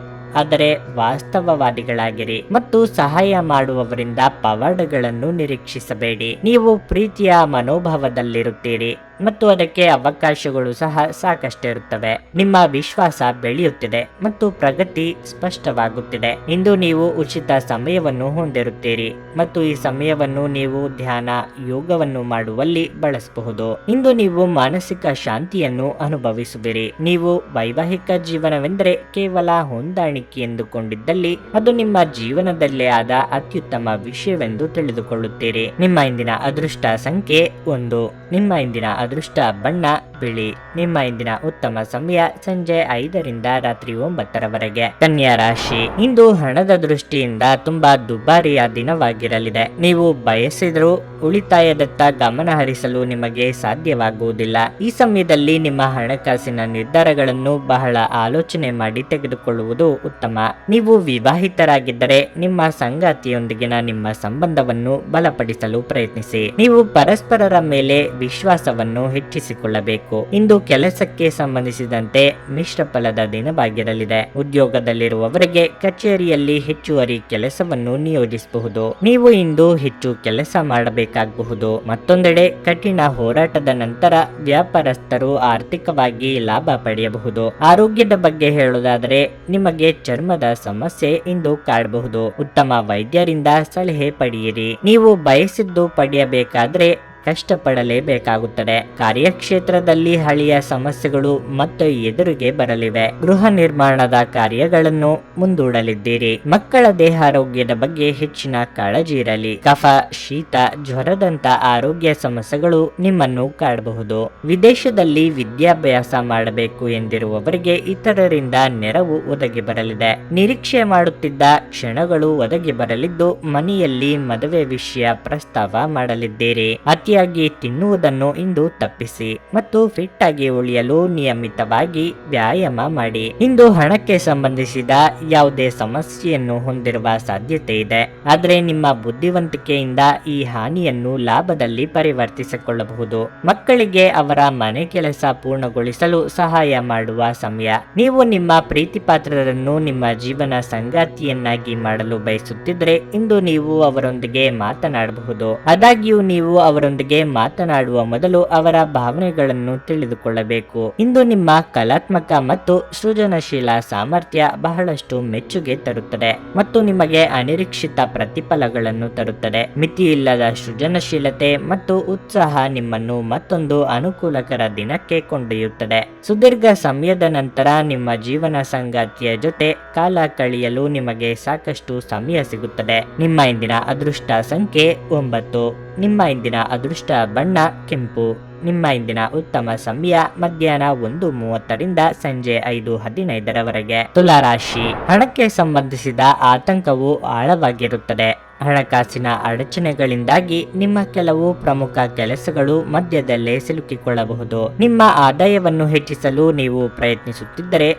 ಆದರೆ ವಾಸ್ತವವಾದಿಗಳಾಗಿರಿ ಮತ್ತು ಸಹಾಯ ಮಾಡುವವರಿಂದ ಪವಾಡಗಳನ್ನು ನಿರೀಕ್ಷಿಸಬೇಡಿ. ನೀವು ಪ್ರೀತಿಯ ಮನೋಭಾವದಲ್ಲಿರುತ್ತೀರಿ ಮತ್ತು ಅದಕ್ಕೆ ಅವಕಾಶಗಳು ಸಹ ಸಾಕಷ್ಟಿರುತ್ತವೆ. ನಿಮ್ಮ ವಿಶ್ವಾಸ ಬೆಳೆಯುತ್ತಿದೆ ಮತ್ತು ಪ್ರಗತಿ ಸ್ಪಷ್ಟವಾಗುತ್ತಿದೆ. ಇಂದು ನೀವು ಉಚಿತ ಸಮಯವನ್ನು ಹೊಂದಿರುತ್ತೀರಿ ಮತ್ತು ಈ ಸಮಯವನ್ನು ನೀವು ಧ್ಯಾನ ಯೋಗವನ್ನು ಮಾಡುವಲ್ಲಿ ಬಳಸಬಹುದು. ಇಂದು ನೀವು ಮಾನಸಿಕ ಶಾಂತಿಯನ್ನು ಅನುಭವಿಸುವಿರಿ. ನೀವು ವೈವಾಹಿಕ ಜೀವನವೆಂದರೆ ಕೇವಲ ಹೊಂದಾಣಿಕೆ ಎಂದುಕೊಂಡಿದ್ದಲ್ಲಿ ಅದು ನಿಮ್ಮ ಜೀವನದಲ್ಲೇ ಆದ ಅತ್ಯುತ್ತಮ ವಿಷಯವೆಂದು ತಿಳಿದುಕೊಳ್ಳುತ್ತೀರಿ. ನಿಮ್ಮ ಇಂದಿನ ಅದೃಷ್ಟ ಸಂಖ್ಯೆ 1. ನಿಮ್ಮ ಇಂದಿನ ಅದೃಷ್ಟ ಬಣ್ಣ ಬಿಳಿ. ನಿಮ್ಮ ಇಂದಿನ ಉತ್ತಮ ಸಮಯ ಸಂಜೆ 5ರಿಂದ ರಾತ್ರಿ 9ರವರೆಗೆ. ಕನ್ಯಾ ರಾಶಿ. ಇಂದು ಹಣದ ದೃಷ್ಟಿಯಿಂದ ತುಂಬಾ ದುಬಾರಿಯ ದಿನವಾಗಿರಲಿದೆ. ನೀವು ಬಯಸಿದರೂ ಉಳಿತಾಯದತ್ತ ಗಮನ ಹರಿಸಲು ನಿಮಗೆ ಸಾಧ್ಯವಾಗುವುದಿಲ್ಲ. ಈ ಸಮಯದಲ್ಲಿ ನಿಮ್ಮ ಹಣಕಾಸಿನ ನಿರ್ಧಾರಗಳನ್ನು ಬಹಳ ಆಲೋಚನೆ ಮಾಡಿ ತೆಗೆದುಕೊಳ್ಳುವುದು ಉತ್ತಮ. ನೀವು ವಿವಾಹಿತರಾಗಿದ್ದರೆ ನಿಮ್ಮ ಸಂಗಾತಿಯೊಂದಿಗಿನ ನಿಮ್ಮ ಸಂಬಂಧವನ್ನು ಬಲಪಡಿಸಲು ಪ್ರಯತ್ನಿಸಿ. ನೀವು ಪರಸ್ಪರರ ಮೇಲೆ ವಿಶ್ವಾಸವನ್ನು ಹೆಚ್ಚಿಸಿಕೊಳ್ಳಬೇಕು. ಇಂದು ಕೆಲಸಕ್ಕೆ ಸಂಬಂಧಿಸಿದಂತೆ ಮಿಶ್ರ ಫಲದ ದಿನವಾಗಿರಲಿದೆ. ಉದ್ಯೋಗದಲ್ಲಿರುವವರಿಗೆ ಕಚೇರಿಯಲ್ಲಿ ಹೆಚ್ಚುವರಿ ಕೆಲಸವನ್ನು ನಿಯೋಜಿಸಬಹುದು. ನೀವು ಇಂದು ಹೆಚ್ಚು ಕೆಲಸ ಮಾಡಬೇಕಾಗಬಹುದು. ಮತ್ತೊಂದೆಡೆ ಕಠಿಣ ಹೋರಾಟದ ನಂತರ ವ್ಯಾಪಾರಸ್ಥರು ಆರ್ಥಿಕವಾಗಿ ಲಾಭ ಪಡೆಯಬಹುದು. ಆರೋಗ್ಯದ ಬಗ್ಗೆ ಹೇಳುವುದಾದರೆ ನಿಮಗೆ ಚರ್ಮದ ಸಮಸ್ಯೆ ಇಂದು ಕಾಡಬಹುದು. ಉತ್ತಮ ವೈದ್ಯರಿಂದ ಸಲಹೆ ಪಡೆಯಿರಿ. ನೀವು ಬಯಸಿದ್ದು ಪಡೆಯಬೇಕಾದ್ರೆ ಕಷ್ಟಪಡಲೇಬೇಕಾಗುತ್ತದೆ. ಕಾರ್ಯಕ್ಷೇತ್ರದಲ್ಲಿ ಹಳೆಯ ಸಮಸ್ಯೆಗಳು ಮತ್ತೆ ಎದುರಿಗೆ ಬರಲಿವೆ. ಗೃಹ ನಿರ್ಮಾಣದ ಕಾರ್ಯಗಳನ್ನು ಮುಂದೂಡಲಿದ್ದೀರಿ. ಮಕ್ಕಳ ದೇಹಾರೋಗ್ಯದ ಬಗ್ಗೆ ಹೆಚ್ಚಿನ ಕಾಳಜಿ ಇರಲಿ. ಕಫ, ಶೀತ, ಜ್ವರದಂತ ಆರೋಗ್ಯ ಸಮಸ್ಯೆಗಳು ನಿಮ್ಮನ್ನು ಕಾಡಬಹುದು. ವಿದೇಶದಲ್ಲಿ ವಿದ್ಯಾಭ್ಯಾಸ ಮಾಡಬೇಕು ಎಂದಿರುವವರಿಗೆ ಇತರರಿಂದ ನೆರವು ಒದಗಿ ಬರಲಿದೆ. ನಿರೀಕ್ಷೆ ಮಾಡುತ್ತಿದ್ದ ಕ್ಷಣಗಳು ಒದಗಿ ಬರಲಿದ್ದು ಮನೆಯಲ್ಲಿ ಮದುವೆ ವಿಷಯ ಪ್ರಸ್ತಾವ ಮಾಡಲಿದ್ದೀರಿ. ಅತಿಯಾಗಿ ತಿನ್ನುವುದನ್ನು ಇಂದು ತಪ್ಪಿಸಿ ಮತ್ತು ಫಿಟ್ ಆಗಿ ಉಳಿಯಲು ನಿಯಮಿತವಾಗಿ ವ್ಯಾಯಾಮ ಮಾಡಿ. ಇಂದು ಹಣಕ್ಕೆ ಸಂಬಂಧಿಸಿದ ಯಾವುದೇ ಸಮಸ್ಯೆಯನ್ನು ಹೊಂದಿರುವ ಸಾಧ್ಯತೆ ಇದೆ. ಆದರೆ ನಿಮ್ಮ ಬುದ್ಧಿವಂತಿಕೆಯಿಂದ ಈ ಹಾನಿಯನ್ನು ಲಾಭದಲ್ಲಿ ಪರಿವರ್ತಿಸಿಕೊಳ್ಳಬಹುದು. ಮಕ್ಕಳಿಗೆ ಅವರ ಮನೆ ಕೆಲಸ ಪೂರ್ಣಗೊಳಿಸಲು ಸಹಾಯ ಮಾಡುವ ಸಮಯ. ನೀವು ನಿಮ್ಮ ಪ್ರೀತಿ ಪಾತ್ರರನ್ನು ನಿಮ್ಮ ಜೀವನ ಸಂಗಾತಿಯನ್ನಾಗಿ ಮಾಡಲು ಬಯಸುತ್ತಿದ್ರೆ ಇಂದು ನೀವು ಅವರೊಂದಿಗೆ ಮಾತನಾಡಬಹುದು. ಆದಾಗ್ಯೂ ನೀವು ಅವರೊಂದಿಗೆ ಮಾತನಾಡುವ ಮೊದಲು ಅವರ ಭಾವನೆಗಳನ್ನು ತಿಳಿದುಕೊಳ್ಳಬೇಕು. ಇಂದು ನಿಮ್ಮ ಕಲಾತ್ಮಕ ಮತ್ತು ಸೃಜನಶೀಲ ಸಾಮರ್ಥ್ಯ ಬಹಳಷ್ಟು ಮೆಚ್ಚುಗೆ ತರುತ್ತದೆ ಮತ್ತು ನಿಮಗೆ ಅನಿರೀಕ್ಷಿತ ಪ್ರತಿಫಲಗಳನ್ನು ತರುತ್ತದೆ. ಮಿತಿಯಿಲ್ಲದ ಸೃಜನಶೀಲತೆ ಮತ್ತು ಉತ್ಸಾಹ ನಿಮ್ಮನ್ನು ಮತ್ತೊಂದು ಅನುಕೂಲಕರ ದಿನಕ್ಕೆ ಕೊಂಡೊಯ್ಯುತ್ತದೆ. ಸುದೀರ್ಘ ಸಮಯದ ನಂತರ ನಿಮ್ಮ ಜೀವನ ಸಂಗಾತಿಯ ಜೊತೆ ಕಾಲ ಕಳೆಯಲು ನಿಮಗೆ ಸಾಕಷ್ಟು ಸಮಯ ಸಿಗುತ್ತದೆ. ನಿಮ್ಮ ಇಂದಿನ ಅದೃಷ್ಟ ಸಂಖ್ಯೆ 9. ನಿಮ್ಮ ಇಂದಿನ ಅದೃಷ್ಟ ಬಣ್ಣ ಕೆಂಪು. ನಿಮ್ಮ ಇಂದಿನ ಉತ್ತಮ ಸಮಯ ಮಧ್ಯಾಹ್ನ 1:30ರಿಂದ ಸಂಜೆ 5:15ರವರೆಗೆ. ತುಲಾರಾಶಿ. ಹಣಕ್ಕೆ ಸಂಬಂಧಿಸಿದ ಆತಂಕವು ಆಳವಾಗಿರುತ್ತದೆ. ಹಣಕಾಸಿನ ಅಡಚಣೆಗಳಿಂದಾಗಿ ನಿಮ್ಮ ಕೆಲವು ಪ್ರಮುಖ ಕೆಲಸಗಳು ಮಧ್ಯದಲ್ಲೇ ಸಿಲುಕಿಕೊಳ್ಳಬಹುದು. ನಿಮ್ಮ ಆದಾಯವನ್ನು ಹೆಚ್ಚಿಸಲು ನೀವು ಪ್ರಯತ್ನಿಸುತ್ತಿದ್ದರೆ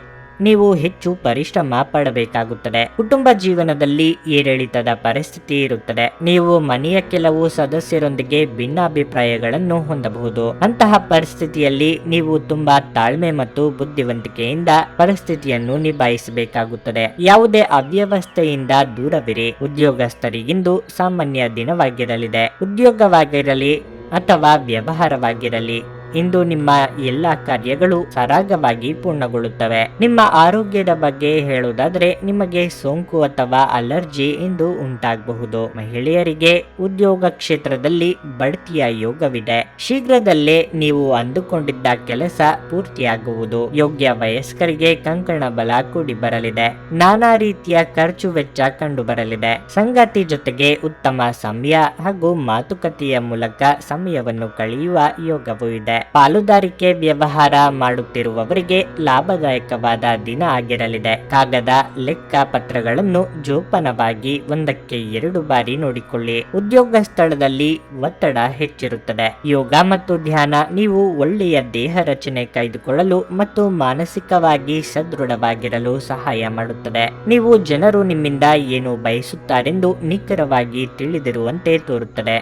ನೀವು ಹೆಚ್ಚು ಪರಿಶ್ರಮ ಪಡಬೇಕಾಗುತ್ತದೆ. ಕುಟುಂಬ ಜೀವನದಲ್ಲಿ ಏರಿಳಿತದ ಪರಿಸ್ಥಿತಿ ಇರುತ್ತದೆ. ನೀವು ಮನೆಯ ಕೆಲವು ಸದಸ್ಯರೊಂದಿಗೆ ಭಿನ್ನಾಭಿಪ್ರಾಯಗಳನ್ನು ಹೊಂದಬಹುದು. ಅಂತಹ ಪರಿಸ್ಥಿತಿಯಲ್ಲಿ ನೀವು ತುಂಬಾ ತಾಳ್ಮೆ ಮತ್ತು ಬುದ್ಧಿವಂತಿಕೆಯಿಂದ ಪರಿಸ್ಥಿತಿಯನ್ನು ನಿಭಾಯಿಸಬೇಕಾಗುತ್ತದೆ. ಯಾವುದೇ ಅವ್ಯವಸ್ಥೆಯಿಂದ ದೂರವಿರಿ. ಉದ್ಯೋಗಸ್ಥರಿಗಿಂದು ಸಾಮಾನ್ಯ ದಿನವಾಗಿರಲಿದೆ. ಉದ್ಯೋಗವಾಗಿರಲಿ ಅಥವಾ ವ್ಯವಹಾರವಾಗಿರಲಿ ಇಂದು ನಿಮ್ಮ ಎಲ್ಲಾ ಕಾರ್ಯಗಳು ಸರಾಗವಾಗಿ ಪೂರ್ಣಗೊಳ್ಳುತ್ತವೆ. ನಿಮ್ಮ ಆರೋಗ್ಯದ ಬಗ್ಗೆ ಹೇಳುವುದಾದ್ರೆ ನಿಮಗೆ ಸೋಂಕು ಅಥವಾ ಅಲರ್ಜಿ ಇಂದು ಉಂಟಾಗಬಹುದು. ಮಹಿಳೆಯರಿಗೆ ಉದ್ಯೋಗ ಕ್ಷೇತ್ರದಲ್ಲಿ ಬಡ್ತಿಯ ಯೋಗವಿದೆ. ಶೀಘ್ರದಲ್ಲೇ ನೀವು ಅಂದುಕೊಂಡಿದ್ದ ಕೆಲಸ ಪೂರ್ತಿಯಾಗುವುದು. ಯೋಗ್ಯ ವಯಸ್ಕರಿಗೆ ಕಂಕಣ ಬಲ ಕೂಡಿ ಬರಲಿದೆ. ನಾನಾ ರೀತಿಯ ಖರ್ಚು ವೆಚ್ಚ ಕಂಡು ಬರಲಿದೆ. ಸಂಗಾತಿ ಜೊತೆಗೆ ಉತ್ತಮ ಸಮಯ ಹಾಗೂ ಮಾತುಕತೆಯ ಮೂಲಕ ಸಮಯವನ್ನು ಕಳೆಯುವ ಯೋಗವೂ ಇದೆ. ಪಾಲುದಾರಿಕೆ ವ್ಯವಹಾರ ಮಾಡುತ್ತಿರುವವರಿಗೆ ಲಾಭದಾಯಕವಾದ ದಿನ ಆಗಿರಲಿದೆ. ಕಾಗದ ಲೆಕ್ಕ ಪತ್ರಗಳನ್ನು ಜೋಪಾನವಾಗಿ 1ಕ್ಕೆ 2 ಬಾರಿ ನೋಡಿಕೊಳ್ಳಿ. ಉದ್ಯೋಗ ಸ್ಥಳದಲ್ಲಿ ಒತ್ತಡ ಹೆಚ್ಚಿರುತ್ತದೆ. ಯೋಗ ಮತ್ತು ಧ್ಯಾನ ನೀವು ಒಳ್ಳೆಯ ದೇಹ ರಚನೆ ಕಾಯ್ದುಕೊಳ್ಳಲು ಮತ್ತು ಮಾನಸಿಕವಾಗಿ ಸದೃಢವಾಗಿರಲು ಸಹಾಯ ಮಾಡುತ್ತದೆ. ನೀವು ಜನರು ನಿಮ್ಮಿಂದ ಏನು ಬಯಸುತ್ತಾರೆಂದು ನಿಖರವಾಗಿ ತಿಳಿದಿರುವಂತೆ ತೋರುತ್ತದೆ.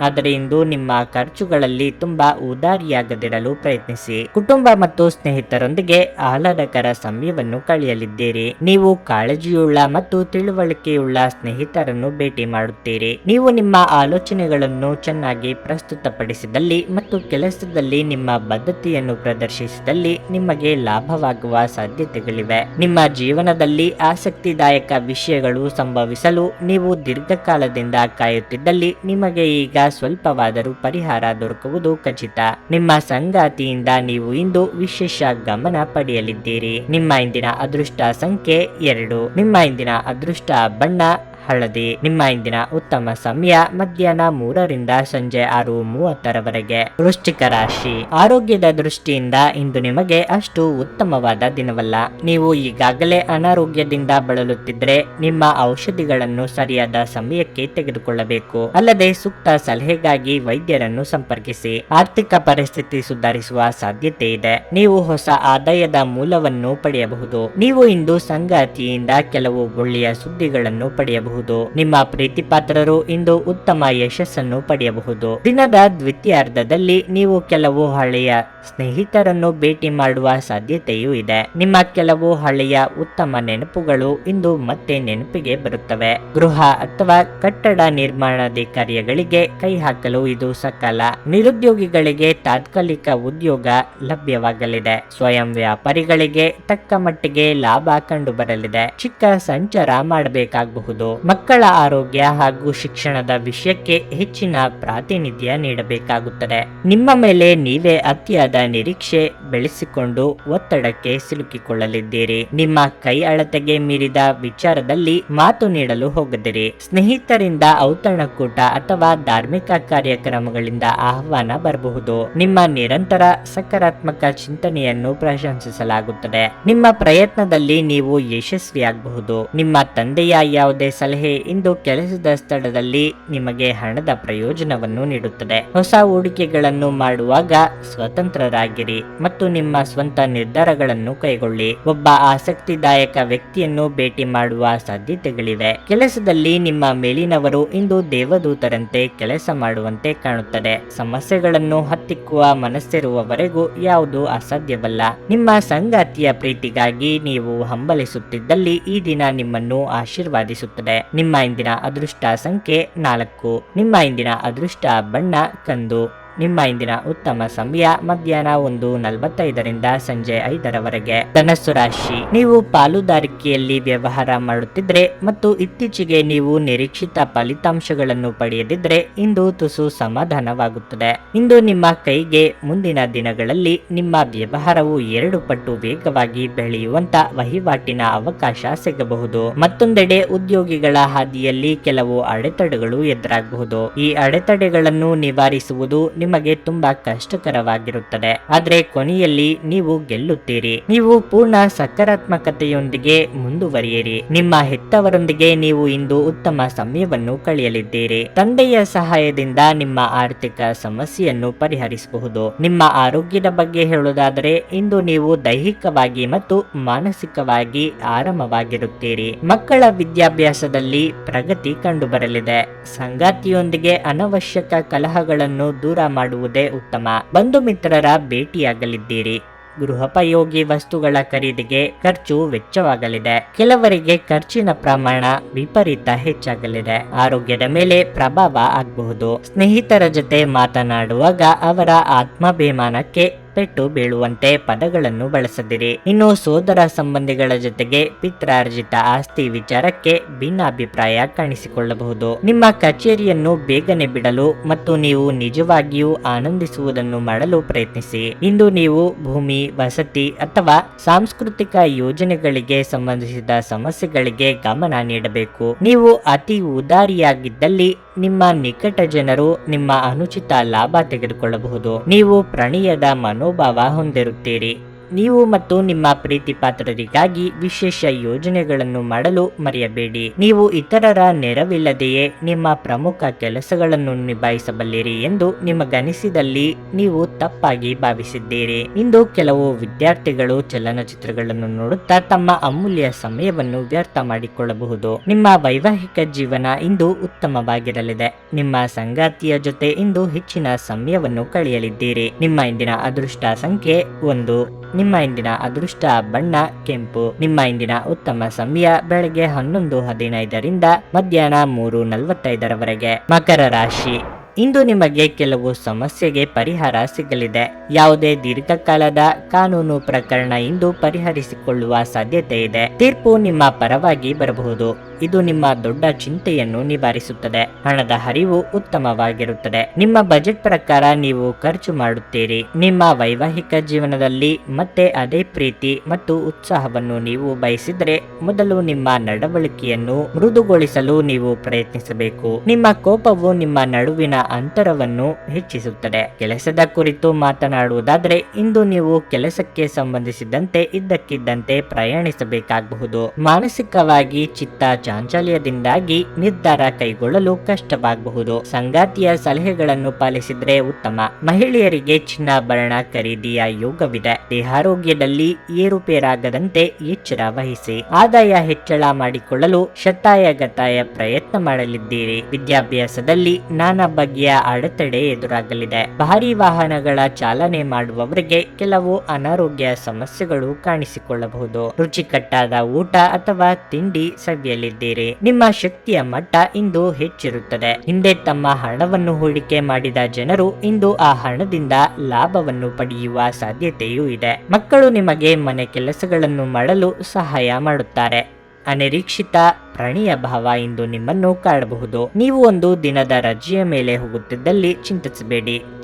ಆದರೆ ಇಂದು ನಿಮ್ಮ ಖರ್ಚುಗಳಲ್ಲಿ ತುಂಬಾ ಉದಾರಿಯಾಗದಿರಲು ಪ್ರಯತ್ನಿಸಿ. ಕುಟುಂಬ ಮತ್ತು ಸ್ನೇಹಿತರೊಂದಿಗೆ ಆಹ್ಲಾದಕರ ಸಮಯವನ್ನು ಕಳೆಯಲಿದ್ದೀರಿ. ನೀವು ಕಾಳಜಿಯುಳ್ಳ ಮತ್ತು ತಿಳುವಳಿಕೆಯುಳ್ಳ ಸ್ನೇಹಿತರನ್ನು ಭೇಟಿ ಮಾಡುತ್ತೀರಿ. ನೀವು ನಿಮ್ಮ ಆಲೋಚನೆಗಳನ್ನು ಚೆನ್ನಾಗಿ ಪ್ರಸ್ತುತಪಡಿಸಿದಲ್ಲಿ ಮತ್ತು ಕೆಲಸದಲ್ಲಿ ನಿಮ್ಮ ಬದ್ಧತೆಯನ್ನು ಪ್ರದರ್ಶಿಸಿದಲ್ಲಿ ನಿಮಗೆ ಲಾಭವಾಗುವ ಸಾಧ್ಯತೆಗಳಿವೆ. ನಿಮ್ಮ ಜೀವನದಲ್ಲಿ ಆಸಕ್ತಿದಾಯಕ ವಿಷಯಗಳು ಸಂಭವಿಸಲು ನೀವು ದೀರ್ಘಕಾಲದಿಂದ ಕಾಯುತ್ತಿದ್ದಲ್ಲಿ ನಿಮಗೆ ಈಗ ಸ್ವಲ್ಪವಾದರೂ ಪರಿಹಾರ ದೊರಕುವುದು ಖಚಿತ. ನಿಮ್ಮ ಸಂಗಾತಿಯಿಂದ ನೀವು ಇಂದು ವಿಶೇಷ ಗಮನ ಪಡೆಯಲಿದ್ದೀರಿ. ನಿಮ್ಮ ಇಂದಿನ ಅದೃಷ್ಟ ಸಂಖ್ಯೆ 2. ನಿಮ್ಮ ಇಂದಿನ ಅದೃಷ್ಟ ಬಣ್ಣ ಹಳದಿ. ನಿಮ್ಮ ಇಂದಿನ ಉತ್ತಮ ಸಮಯ ಮಧ್ಯಾಹ್ನ 3ರಿಂದ ಸಂಜೆ 6:30ರವರೆಗೆ. ವೃಶ್ಚಿಕ ರಾಶಿ. ಆರೋಗ್ಯದ ದೃಷ್ಟಿಯಿಂದ ಇಂದು ನಿಮಗೆ ಅಷ್ಟು ಉತ್ತಮವಾದ ದಿನವಲ್ಲ. ನೀವು ಈಗಾಗಲೇ ಅನಾರೋಗ್ಯದಿಂದ ಬಳಲುತ್ತಿದ್ರೆ ನಿಮ್ಮ ಔಷಧಿಗಳನ್ನು ಸರಿಯಾದ ಸಮಯಕ್ಕೆ ತೆಗೆದುಕೊಳ್ಳಬೇಕು. ಅಲ್ಲದೆ ಸೂಕ್ತ ಸಲಹೆಗಾಗಿ ವೈದ್ಯರನ್ನು ಸಂಪರ್ಕಿಸಿ. ಆರ್ಥಿಕ ಪರಿಸ್ಥಿತಿ ಸುಧಾರಿಸುವ ಸಾಧ್ಯತೆ ಇದೆ. ನೀವು ಹೊಸ ಆದಾಯದ ಮೂಲವನ್ನು ಪಡೆಯಬಹುದು. ನೀವು ಇಂದು ಸಂಗಾತಿಯಿಂದ ಕೆಲವು ಒಳ್ಳೆಯ ಸುದ್ದಿಗಳನ್ನು ಪಡೆಯಬಹುದು. ನಿಮ್ಮ ಪ್ರೀತಿ ಪಾತ್ರರು ಇಂದು ಉತ್ತಮ ಯಶಸ್ಸನ್ನು ಪಡೆಯಬಹುದು. ದಿನದ ದ್ವಿತೀಯಾರ್ಧದಲ್ಲಿ ನೀವು ಕೆಲವು ಹಳೆಯ ಸ್ನೇಹಿತರನ್ನು ಭೇಟಿ ಮಾಡುವ ಸಾಧ್ಯತೆಯೂ ಇದೆ. ನಿಮ್ಮ ಕೆಲವು ಹಳೆಯ ಉತ್ತಮ ನೆನಪುಗಳು ಇಂದು ಮತ್ತೆ ನೆನಪಿಗೆ ಬರುತ್ತವೆ. ಗೃಹ ಅಥವಾ ಕಟ್ಟಡ ನಿರ್ಮಾಣದ ಕಾರ್ಯಗಳಿಗೆ ಕೈ ಹಾಕಲು ಇದು ಸಕಾಲ. ನಿರುದ್ಯೋಗಿಗಳಿಗೆ ತಾತ್ಕಾಲಿಕ ಉದ್ಯೋಗ ಲಭ್ಯವಾಗಲಿದೆ. ಸ್ವಯಂ ವ್ಯಾಪಾರಿಗಳಿಗೆ ತಕ್ಕ ಮಟ್ಟಿಗೆ ಲಾಭ ಕಂಡು ಬರಲಿದೆ. ಚಿಕ್ಕ ಸಂಚಾರ ಮಾಡಬೇಕಾಗಬಹುದು. ಮಕ್ಕಳ ಆರೋಗ್ಯ ಹಾಗೂ ಶಿಕ್ಷಣದ ವಿಷಯಕ್ಕೆ ಹೆಚ್ಚಿನ ಪ್ರಾತಿನಿಧ್ಯ ನೀಡಬೇಕಾಗುತ್ತದೆ. ನಿಮ್ಮ ಮೇಲೆ ನೀವೇ ಅತಿಯಾದ ನಿರೀಕ್ಷೆ ಬೆಳೆಸಿಕೊಂಡು ಒತ್ತಡಕ್ಕೆ ಸಿಲುಕಿಕೊಳ್ಳಲಿದ್ದೀರಿ. ನಿಮ್ಮ ಕೈ ಅಳತೆಗೆ ಮೀರಿದ ವಿಚಾರದಲ್ಲಿ ಮಾತು ನೀಡಲು ಹೋಗದಿರಿ. ಸ್ನೇಹಿತರಿಂದ ಔತಣಕೂಟ ಅಥವಾ ಧಾರ್ಮಿಕ ಕಾರ್ಯಕ್ರಮಗಳಿಂದ ಆಹ್ವಾನ ಬರಬಹುದು. ನಿಮ್ಮ ನಿರಂತರ ಸಕಾರಾತ್ಮಕ ಚಿಂತನೆಯನ್ನು ಪ್ರಶಂಸಿಸಲಾಗುತ್ತದೆ. ನಿಮ್ಮ ಪ್ರಯತ್ನದಲ್ಲಿ ನೀವು ಯಶಸ್ವಿಯಾಗಬಹುದು. ನಿಮ್ಮ ತಂದೆಯ ಯಾವುದೇ ಸಲಹೆ ಇಂದು ಕೆಲಸದ ಸ್ಥಳದಲ್ಲಿ ನಿಮಗೆ ಹಣದ ಪ್ರಯೋಜನವನ್ನು ನೀಡುತ್ತದೆ. ಹೊಸ ಹೂಡಿಕೆಗಳನ್ನು ಮಾಡುವಾಗ ಸ್ವತಂತ್ರರಾಗಿರಿ ಮತ್ತು ನಿಮ್ಮ ಸ್ವಂತ ನಿರ್ಧಾರಗಳನ್ನು ಕೈಗೊಳ್ಳಿ. ಒಬ್ಬ ಆಸಕ್ತಿದಾಯಕ ವ್ಯಕ್ತಿಯನ್ನು ಭೇಟಿ ಮಾಡುವ ಸಾಧ್ಯತೆಗಳಿವೆ. ಕೆಲಸದಲ್ಲಿ ನಿಮ್ಮ ಮೇಲಿನವರು ಇಂದು ದೇವದೂತರಂತೆ ಕೆಲಸ ಮಾಡುವಂತೆ ಕಾಣುತ್ತದೆ. ಸಮಸ್ಯೆಗಳನ್ನು ಹತ್ತಿಕ್ಕುವ ಮನಸ್ಸಿರುವವರೆಗೂ ಯಾವುದು ಅಸಾಧ್ಯವಲ್ಲ. ನಿಮ್ಮ ಸಂಗಾತಿಯ ಪ್ರೀತಿಗಾಗಿ ನೀವು ಹಂಬಲಿಸುತ್ತಿದ್ದಲ್ಲಿ ಈ ದಿನ ನಿಮ್ಮನ್ನು ಆಶೀರ್ವಾದಿಸುತ್ತದೆ. ನಿಮ್ಮ ಇಂದಿನ ಅದೃಷ್ಟ ಸಂಖ್ಯೆ 4. ನಿಮ್ಮ ಇಂದಿನ ಅದೃಷ್ಟ ಬಣ್ಣ ಕಂದು. ನಿಮ್ಮ ಇಂದಿನ ಉತ್ತಮ ಸಮಯ ಮಧ್ಯಾಹ್ನ 1:45ರಿಂದ ಸಂಜೆ 5ರವರೆಗೆ. ಧನಸ್ಸು ರಾಶಿ. ನೀವು ಪಾಲುದಾರಿಕೆಯಲ್ಲಿ ವ್ಯವಹಾರ ಮಾಡುತ್ತಿದ್ರೆ ಮತ್ತು ಇತ್ತೀಚೆಗೆ ನೀವು ನಿರೀಕ್ಷಿತ ಫಲಿತಾಂಶಗಳನ್ನು ಪಡೆಯದಿದ್ರೆ ಇಂದು ತುಸು ಸಮಾಧಾನವಾಗುತ್ತದೆ. ಇಂದು ನಿಮ್ಮ ಕೈಗೆ ಮುಂದಿನ ದಿನಗಳಲ್ಲಿ ನಿಮ್ಮ ವ್ಯವಹಾರವು 2 ಪಟ್ಟು ವೇಗವಾಗಿ ಬೆಳೆಯುವಂತ ವಹಿವಾಟಿನ ಅವಕಾಶ ಸಿಗಬಹುದು. ಮತ್ತೊಂದೆಡೆ ಉದ್ಯೋಗಿಗಳ ಹಾದಿಯಲ್ಲಿ ಕೆಲವು ಅಡೆತಡೆಗಳು ಎದುರಾಗಬಹುದು. ಈ ಅಡೆತಡೆಗಳನ್ನು ನಿವಾರಿಸುವುದು ನಿಮಗೆ ತುಂಬಾ ಕಷ್ಟಕರವಾಗಿರುತ್ತದೆ. ಆದ್ರೆ ಕೊನೆಯಲ್ಲಿ ನೀವು ಗೆಲ್ಲುತ್ತೀರಿ. ನೀವು ಪೂರ್ಣ ಸಕಾರಾತ್ಮಕತೆಯೊಂದಿಗೆ ಮುಂದುವರಿಯಿರಿ. ನಿಮ್ಮ ಹೆತ್ತವರೊಂದಿಗೆ ನೀವು ಇಂದು ಉತ್ತಮ ಸಮಯವನ್ನು ಕಳೆಯಲಿದ್ದೀರಿ. ತಂದೆಯ ಸಹಾಯದಿಂದ ನಿಮ್ಮ ಆರ್ಥಿಕ ಸಮಸ್ಯೆಯನ್ನು ಪರಿಹರಿಸಬಹುದು. ನಿಮ್ಮ ಆರೋಗ್ಯದ ಬಗ್ಗೆ ಹೇಳುವುದಾದರೆ ಇಂದು ನೀವು ದೈಹಿಕವಾಗಿ ಮತ್ತು ಮಾನಸಿಕವಾಗಿ ಆರಾಮವಾಗಿರುತ್ತೀರಿ. ಮಕ್ಕಳ ವಿದ್ಯಾಭ್ಯಾಸದಲ್ಲಿ ಪ್ರಗತಿ ಕಂಡುಬರಲಿದೆ. ಸಂಗಾತಿಯೊಂದಿಗೆ ಅನವಶ್ಯಕ ಕಲಹಗಳನ್ನು ದೂರ ಮಾಡುವುದೇ ಉತ್ತಮ. ಬಂಧು ಮಿತ್ರರ ಭೇಟಿಯಾಗಲಿದ್ದೀರಿ. ಗೃಹೋಪಯೋಗಿ ವಸ್ತುಗಳ ಖರೀದಿಗೆ ಖರ್ಚು ವೆಚ್ಚವಾಗಲಿದೆ. ಕೆಲವರಿಗೆ ಖರ್ಚಿನ ಪ್ರಮಾಣ ವಿಪರೀತ ಹೆಚ್ಚಾಗಲಿದೆ. ಆರೋಗ್ಯದ ಮೇಲೆ ಪ್ರಭಾವ ಆಗಬಹುದು. ಸ್ನೇಹಿತರ ಜೊತೆ ಮಾತನಾಡುವಾಗ ಅವರ ಆತ್ಮಾಭಿಮಾನಕ್ಕೆ ಪೆಟ್ಟು ಬೀಳುವಂತೆ ಪದಗಳನ್ನು ಬಳಸದಿರಿ. ಇನ್ನು ಸೋದರ ಸಂಬಂಧಿಗಳ ಜೊತೆಗೆ ಪಿತ್ರಾರ್ಜಿತ ಆಸ್ತಿ ವಿಚಾರಕ್ಕೆ ಭಿನ್ನಾಭಿಪ್ರಾಯ ಕಾಣಿಸಿಕೊಳ್ಳಬಹುದು. ನಿಮ್ಮ ಕಚೇರಿಯನ್ನು ಬೇಗನೆ ಬಿಡಲು ಮತ್ತು ನೀವು ನಿಜವಾಗಿಯೂ ಆನಂದಿಸುವುದನ್ನು ಮಾಡಲು ಪ್ರಯತ್ನಿಸಿ. ಇಂದು ನೀವು ಭೂಮಿ, ವಸತಿ ಅಥವಾ ಸಾಂಸ್ಕೃತಿಕ ಯೋಜನೆಗಳಿಗೆ ಸಂಬಂಧಿಸಿದ ಸಮಸ್ಯೆಗಳಿಗೆ ಗಮನ ನೀಡಬೇಕು. ನೀವು ಅತಿ ಉದಾರಿಯಾಗಿದ್ದಲ್ಲಿ ನಿಮ್ಮ ನಿಕಟ ಜನರು ನಿಮ್ಮ ಅನುಚಿತ ಲಾಭ ತೆಗೆದುಕೊಳ್ಳಬಹುದು. ನೀವು ಪ್ರಣಯದ ಮನೋಭಾವ ಹೊಂದಿರುತ್ತೀರಿ. ನೀವು ಮತ್ತು ನಿಮ್ಮ ಪ್ರೀತಿ ಪಾತ್ರರಿಗಾಗಿ ವಿಶೇಷ ಯೋಜನೆಗಳನ್ನು ಮಾಡಲು ಮರೆಯಬೇಡಿ. ನೀವು ಇತರರ ನೆರವಿಲ್ಲದೆಯೇ ನಿಮ್ಮ ಪ್ರಮುಖ ಕೆಲಸಗಳನ್ನು ನಿಭಾಯಿಸಬಲ್ಲಿರಿ ಎಂದು ನಿಮಗನಿಸಿದಲ್ಲಿ ನೀವು ತಪ್ಪಾಗಿ ಭಾವಿಸಿದ್ದೀರಿ. ಇಂದು ಕೆಲವು ವಿದ್ಯಾರ್ಥಿಗಳು ಚಲನಚಿತ್ರಗಳನ್ನು ನೋಡುತ್ತಾ ತಮ್ಮ ಅಮೂಲ್ಯ ಸಮಯವನ್ನು ವ್ಯರ್ಥ ಮಾಡಿಕೊಳ್ಳಬಹುದು. ನಿಮ್ಮ ವೈವಾಹಿಕ ಜೀವನ ಇಂದು ಉತ್ತಮವಾಗಿರಲಿದೆ. ನಿಮ್ಮ ಸಂಗಾತಿಯ ಜೊತೆ ಇಂದು ಹೆಚ್ಚಿನ ಸಮಯವನ್ನು ಕಳೆಯಲಿದ್ದೀರಿ. ನಿಮ್ಮ ಇಂದಿನ ಅದೃಷ್ಟ ಸಂಖ್ಯೆ 1. ನಿಮ್ಮ ಇಂದಿನ ಅದೃಷ್ಟ ಬಣ್ಣ ಕೆಂಪು. ನಿಮ್ಮ ಇಂದಿನ ಉತ್ತಮ ಸಮಯ ಬೆಳಗ್ಗೆ 11:15 ಮಧ್ಯಾಹ್ನ 3:45 ಮಕರ ರಾಶಿ. ಇಂದು ನಿಮಗೆ ಕೆಲವು ಸಮಸ್ಯೆಗೆ ಪರಿಹಾರ ಸಿಗಲಿದೆ. ಯಾವುದೇ ದೀರ್ಘಕಾಲದ ಕಾನೂನು ಪ್ರಕರಣ ಇಂದು ಪರಿಹರಿಸಿಕೊಳ್ಳುವ ಸಾಧ್ಯತೆ ಇದೆ. ತೀರ್ಪು ನಿಮ್ಮ ಪರವಾಗಿ ಬರಬಹುದು. ಇದು ನಿಮ್ಮ ದೊಡ್ಡ ಚಿಂತೆಯನ್ನು ನಿವಾರಿಸುತ್ತದೆ. ಹಣದ ಹರಿವು ಉತ್ತಮವಾಗಿರುತ್ತದೆ. ನಿಮ್ಮ ಬಜೆಟ್ ಪ್ರಕಾರ ನೀವು ಖರ್ಚು ಮಾಡುತ್ತೀರಿ. ನಿಮ್ಮ ವೈವಾಹಿಕ ಜೀವನದಲ್ಲಿ ಮತ್ತೆ ಅದೇ ಪ್ರೀತಿ ಮತ್ತು ಉತ್ಸಾಹವನ್ನು ನೀವು ಬಯಸಿದರೆ ಮೊದಲು ನಿಮ್ಮ ನಡವಳಿಕೆಯನ್ನು ಮೃದುಗೊಳಿಸಲು ನೀವು ಪ್ರಯತ್ನಿಸಬೇಕು. ನಿಮ್ಮ ಕೋಪವು ನಿಮ್ಮ ನಡುವಿನ ಅಂತರವನ್ನು ಹೆಚ್ಚಿಸುತ್ತದೆ. ಕೆಲಸದ ಕುರಿತು ಮಾತನಾಡುವುದಾದರೆ ಇಂದು ನೀವು ಕೆಲಸಕ್ಕೆ ಸಂಬಂಧಿಸಿದಂತೆ ಇದ್ದಕ್ಕಿದ್ದಂತೆ ಪ್ರಯಾಣಿಸಬೇಕಾಗಬಹುದು. ಮಾನಸಿಕವಾಗಿ ಚಿತ್ತ ಚಾಂಚಲ್ಯದಿಂದಾಗಿ ನಿರ್ಧಾರ ಕೈಗೊಳ್ಳಲು ಕಷ್ಟವಾಗಬಹುದು. ಸಂಗಾತಿಯ ಸಲಹೆಗಳನ್ನು ಪಾಲಿಸಿದ್ರೆ ಉತ್ತಮ. ಮಹಿಳೆಯರಿಗೆ ಚಿನ್ನಾಭರಣ ಖರೀದಿಯ ಯೋಗವಿದೆ. ದೇಹಾರೋಗ್ಯದಲ್ಲಿ ಏರುಪೇರಾಗದಂತೆ ಎಚ್ಚರ ವಹಿಸಿ. ಆದಾಯ ಹೆಚ್ಚಳ ಮಾಡಿಕೊಳ್ಳಲು ಶತಾಯಗತಾಯ ಪ್ರಯತ್ನ ಮಾಡಲಿದ್ದೀರಿ. ವಿದ್ಯಾಭ್ಯಾಸದಲ್ಲಿ ನಾನಾ ಬಗೆಯ ಅಡೆತಡೆ ಎದುರಾಗಲಿದೆ. ಭಾರೀ ವಾಹನಗಳ ಚಾಲನೆ ಮಾಡುವವರಿಗೆ ಕೆಲವು ಅನಾರೋಗ್ಯ ಸಮಸ್ಯೆಗಳು ಕಾಣಿಸಿಕೊಳ್ಳಬಹುದು. ರುಚಿಕಟ್ಟಾದ ಊಟ ಅಥವಾ ತಿಂಡಿ ಸವಿಯಲಿದ್ದೀರಿ. ನಿಮ್ಮ ಶಕ್ತಿಯ ಮಟ್ಟ ಇಂದು ಹೆಚ್ಚಿರುತ್ತದೆ. ಹಿಂದೆ ತಮ್ಮ ಹಣವನ್ನು ಹೂಡಿಕೆ ಮಾಡಿದ ಜನರು ಇಂದು ಆ ಹಣದಿಂದ ಲಾಭವನ್ನು ಪಡೆಯುವ ಸಾಧ್ಯತೆಯೂ ಇದೆ. ಮಕ್ಕಳು ನಿಮಗೆ ಮನೆ ಕೆಲಸಗಳನ್ನು ಮಾಡಲು ಸಹಾಯ ಮಾಡುತ್ತಾರೆ. ಅನಿರೀಕ್ಷಿತ ಪ್ರಣಯ ಭಾವ ಇಂದು ನಿಮ್ಮನ್ನು ಕಾಡಬಹುದು. ನೀವು ಒಂದು ದಿನದ ರಜೆಯ ಮೇಲೆ ಹೋಗುತ್ತಿದ್ದಲ್ಲಿ ಚಿಂತಿಸಬೇಡಿ.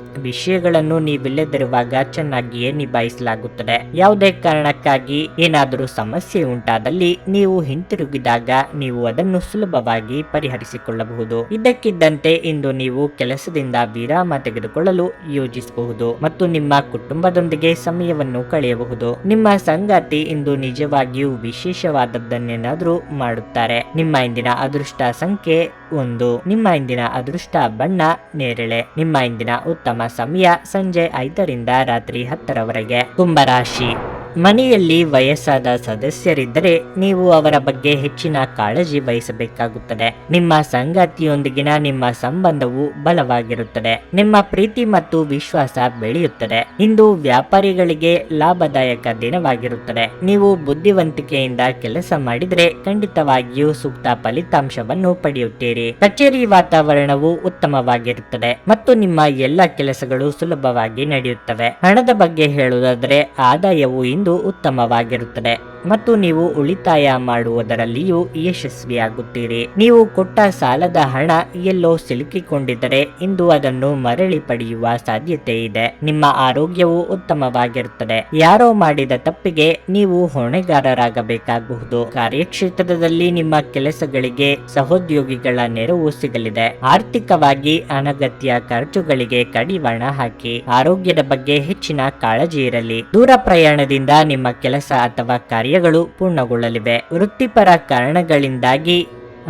ವಿಷಯಗಳನ್ನು ನೀವಿಲ್ಲದಿರುವಾಗ ಚೆನ್ನಾಗಿಯೇ ನಿಭಾಯಿಸಲಾಗುತ್ತದೆ. ಯಾವುದೇ ಕಾರಣಕ್ಕಾಗಿ ಏನಾದರೂ ಸಮಸ್ಯೆ ಉಂಟಾದಲ್ಲಿ ನೀವು ಹಿಂತಿರುಗಿದಾಗ ನೀವು ಅದನ್ನು ಸುಲಭವಾಗಿ ಪರಿಹರಿಸಿಕೊಳ್ಳಬಹುದು. ಇದ್ದಕ್ಕಿದ್ದಂತೆ ಇಂದು ನೀವು ಕೆಲಸದಿಂದ ವಿರಾಮ ತೆಗೆದುಕೊಳ್ಳಲು ಯೋಜಿಸಬಹುದು ಮತ್ತು ನಿಮ್ಮ ಕುಟುಂಬದೊಂದಿಗೆ ಸಮಯವನ್ನು ಕಳೆಯಬಹುದು. ನಿಮ್ಮ ಸಂಗಾತಿ ಇಂದು ನಿಜವಾಗಿಯೂ ವಿಶೇಷವಾದದ್ದನ್ನೇನಾದರೂ ಮಾಡುತ್ತಾರೆ. ನಿಮ್ಮ ಇಂದಿನ ಅದೃಷ್ಟ ಸಂಖ್ಯೆ 1. ನಿಮ್ಮ ಇಂದಿನ ಅದೃಷ್ಟ ಬಣ್ಣ ನೇರಳೆ. ನಿಮ್ಮ ಇಂದಿನ ಉತ್ತಮ ಸಮಯ ಸಂಜೆ 5ರಿಂದ ರಾತ್ರಿ 10ರವರೆಗೆ. ಕುಂಭರಾಶಿ. ಮನೆಯಲ್ಲಿ ವಯಸ್ಸಾದ ಸದಸ್ಯರಿದ್ದರೆ ನೀವು ಅವರ ಬಗ್ಗೆ ಹೆಚ್ಚಿನ ಕಾಳಜಿ ವಹಿಸಬೇಕಾಗುತ್ತದೆ. ನಿಮ್ಮ ಸಂಗಾತಿಯೊಂದಿಗಿನ ನಿಮ್ಮ ಸಂಬಂಧವು ಬಲವಾಗಿರುತ್ತದೆ. ನಿಮ್ಮ ಪ್ರೀತಿ ಮತ್ತು ವಿಶ್ವಾಸ ಬೆಳೆಯುತ್ತದೆ. ಇಂದು ವ್ಯಾಪಾರಿಗಳಿಗೆ ಲಾಭದಾಯಕ ದಿನವಾಗಿರುತ್ತದೆ. ನೀವು ಬುದ್ಧಿವಂತಿಕೆಯಿಂದ ಕೆಲಸ ಮಾಡಿದರೆ ಖಂಡಿತವಾಗಿಯೂ ಸೂಕ್ತ ಫಲಿತಾಂಶವನ್ನು ಪಡೆಯುತ್ತೀರಿ. ಕಚೇರಿ ವಾತಾವರಣವು ಉತ್ತಮವಾಗಿರುತ್ತದೆ ಮತ್ತು ನಿಮ್ಮ ಎಲ್ಲ ಕೆಲಸಗಳು ಸುಲಭವಾಗಿ ನಡೆಯುತ್ತವೆ. ಹಣದ ಬಗ್ಗೆ ಹೇಳುವುದಾದರೆ ಆದಾಯವು ಉತ್ತಮವಾಗಿರುತ್ತದೆ ಮತ್ತು ನೀವು ಉಳಿತಾಯ ಮಾಡುವುದರಲ್ಲಿಯೂ ಯಶಸ್ವಿಯಾಗುತ್ತೀರಿ. ನೀವು ಕೊಟ್ಟ ಸಾಲದ ಹಣ ಎಲ್ಲೋ ಸಿಲುಕಿಕೊಂಡಿದ್ದರೆ ಇಂದು ಅದನ್ನು ಮರಳಿ ಪಡೆಯುವ ಸಾಧ್ಯತೆ ಇದೆ. ನಿಮ್ಮ ಆರೋಗ್ಯವು ಉತ್ತಮವಾಗಿರುತ್ತದೆ. ಯಾರೋ ಮಾಡಿದ ತಪ್ಪಿಗೆ ನೀವು ಹೊಣೆಗಾರರಾಗಬೇಕಾಗಬಹುದು. ಕಾರ್ಯಕ್ಷೇತ್ರದಲ್ಲಿ ನಿಮ್ಮ ಕೆಲಸಗಳಿಗೆ ಸಹೋದ್ಯೋಗಿಗಳ ನೆರವು ಸಿಗಲಿದೆ. ಆರ್ಥಿಕವಾಗಿ ಅನಗತ್ಯ ಖರ್ಚುಗಳಿಗೆ ಕಡಿವಾಣ ಹಾಕಿ. ಆರೋಗ್ಯದ ಬಗ್ಗೆ ಹೆಚ್ಚಿನ ಕಾಳಜಿ ಇರಲಿ. ದೂರ ಪ್ರಯಾಣದಿಂದ ನಿಮ್ಮ ಕೆಲಸ ಅಥವಾ ಕಾರ್ಯಗಳು ಪೂರ್ಣಗೊಳ್ಳಲಿವೆ. ವೃತ್ತಿಪರ ಕಾರಣಗಳಿಂದಾಗಿ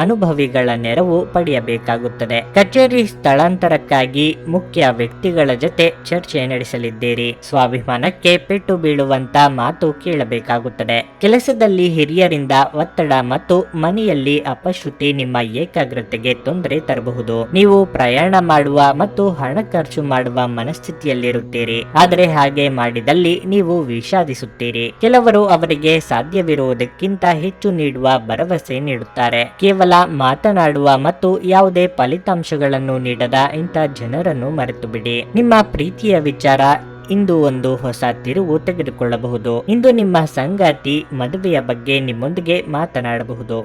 ಅನುಭವಿಗಳ ನೆರವು ಪಡೆಯಬೇಕಾಗುತ್ತದೆ. ಕಚೇರಿ ಸ್ಥಳಾಂತರಕ್ಕಾಗಿ ಮುಖ್ಯ ವ್ಯಕ್ತಿಗಳ ಜೊತೆ ಚರ್ಚೆ ನಡೆಸಲಿದ್ದೀರಿ. ಸ್ವಾಭಿಮಾನಕ್ಕೆ ಪೆಟ್ಟು ಬೀಳುವಂತ ಮಾತು ಕೇಳಬೇಕಾಗುತ್ತದೆ. ಕೆಲಸದಲ್ಲಿ ಹಿರಿಯರಿಂದ ಒತ್ತಡ ಮತ್ತು ಮನೆಯಲ್ಲಿ ಅಪಶ್ರುತಿ ನಿಮ್ಮ ಏಕಾಗ್ರತೆಗೆ ತೊಂದರೆ ತರಬಹುದು. ನೀವು ಪ್ರಯಾಣ ಮಾಡುವ ಮತ್ತು ಹಣ ಖರ್ಚು ಮಾಡುವ ಮನಸ್ಥಿತಿಯಲ್ಲಿರುತ್ತೀರಿ. ಆದರೆ ಹಾಗೆ ಮಾಡಿದಲ್ಲಿ ನೀವು ವಿಷಾದಿಸುತ್ತೀರಿ. ಕೆಲವರು ಅವರಿಗೆ ಸಾಧ್ಯವಿರುವುದಕ್ಕಿಂತ ಹೆಚ್ಚು ನೀಡುವ ಭರವಸೆ ನೀಡುತ್ತಾರೆ. ಕೇವಲ ಮಾತನಾಡುವ ಮತ್ತು ಯಾವುದೇ ಫಲಿತಾಂಶಗಳನ್ನು ನೀಡದ ಇಂಥ ಜನರನ್ನು ಮರೆತು ಬಿಡಿ. ನಿಮ್ಮ ಪ್ರೀತಿಯ ವಿಚಾರ ಇಂದು ಒಂದು ಹೊಸ ತಿರುವು ತೆಗೆದುಕೊಳ್ಳಬಹುದು. ಇಂದು ನಿಮ್ಮ ಸಂಗಾತಿ ಮದುವೆಯ ಬಗ್ಗೆ ನಿಮ್ಮೊಂದಿಗೆ ಮಾತನಾಡಬಹುದು.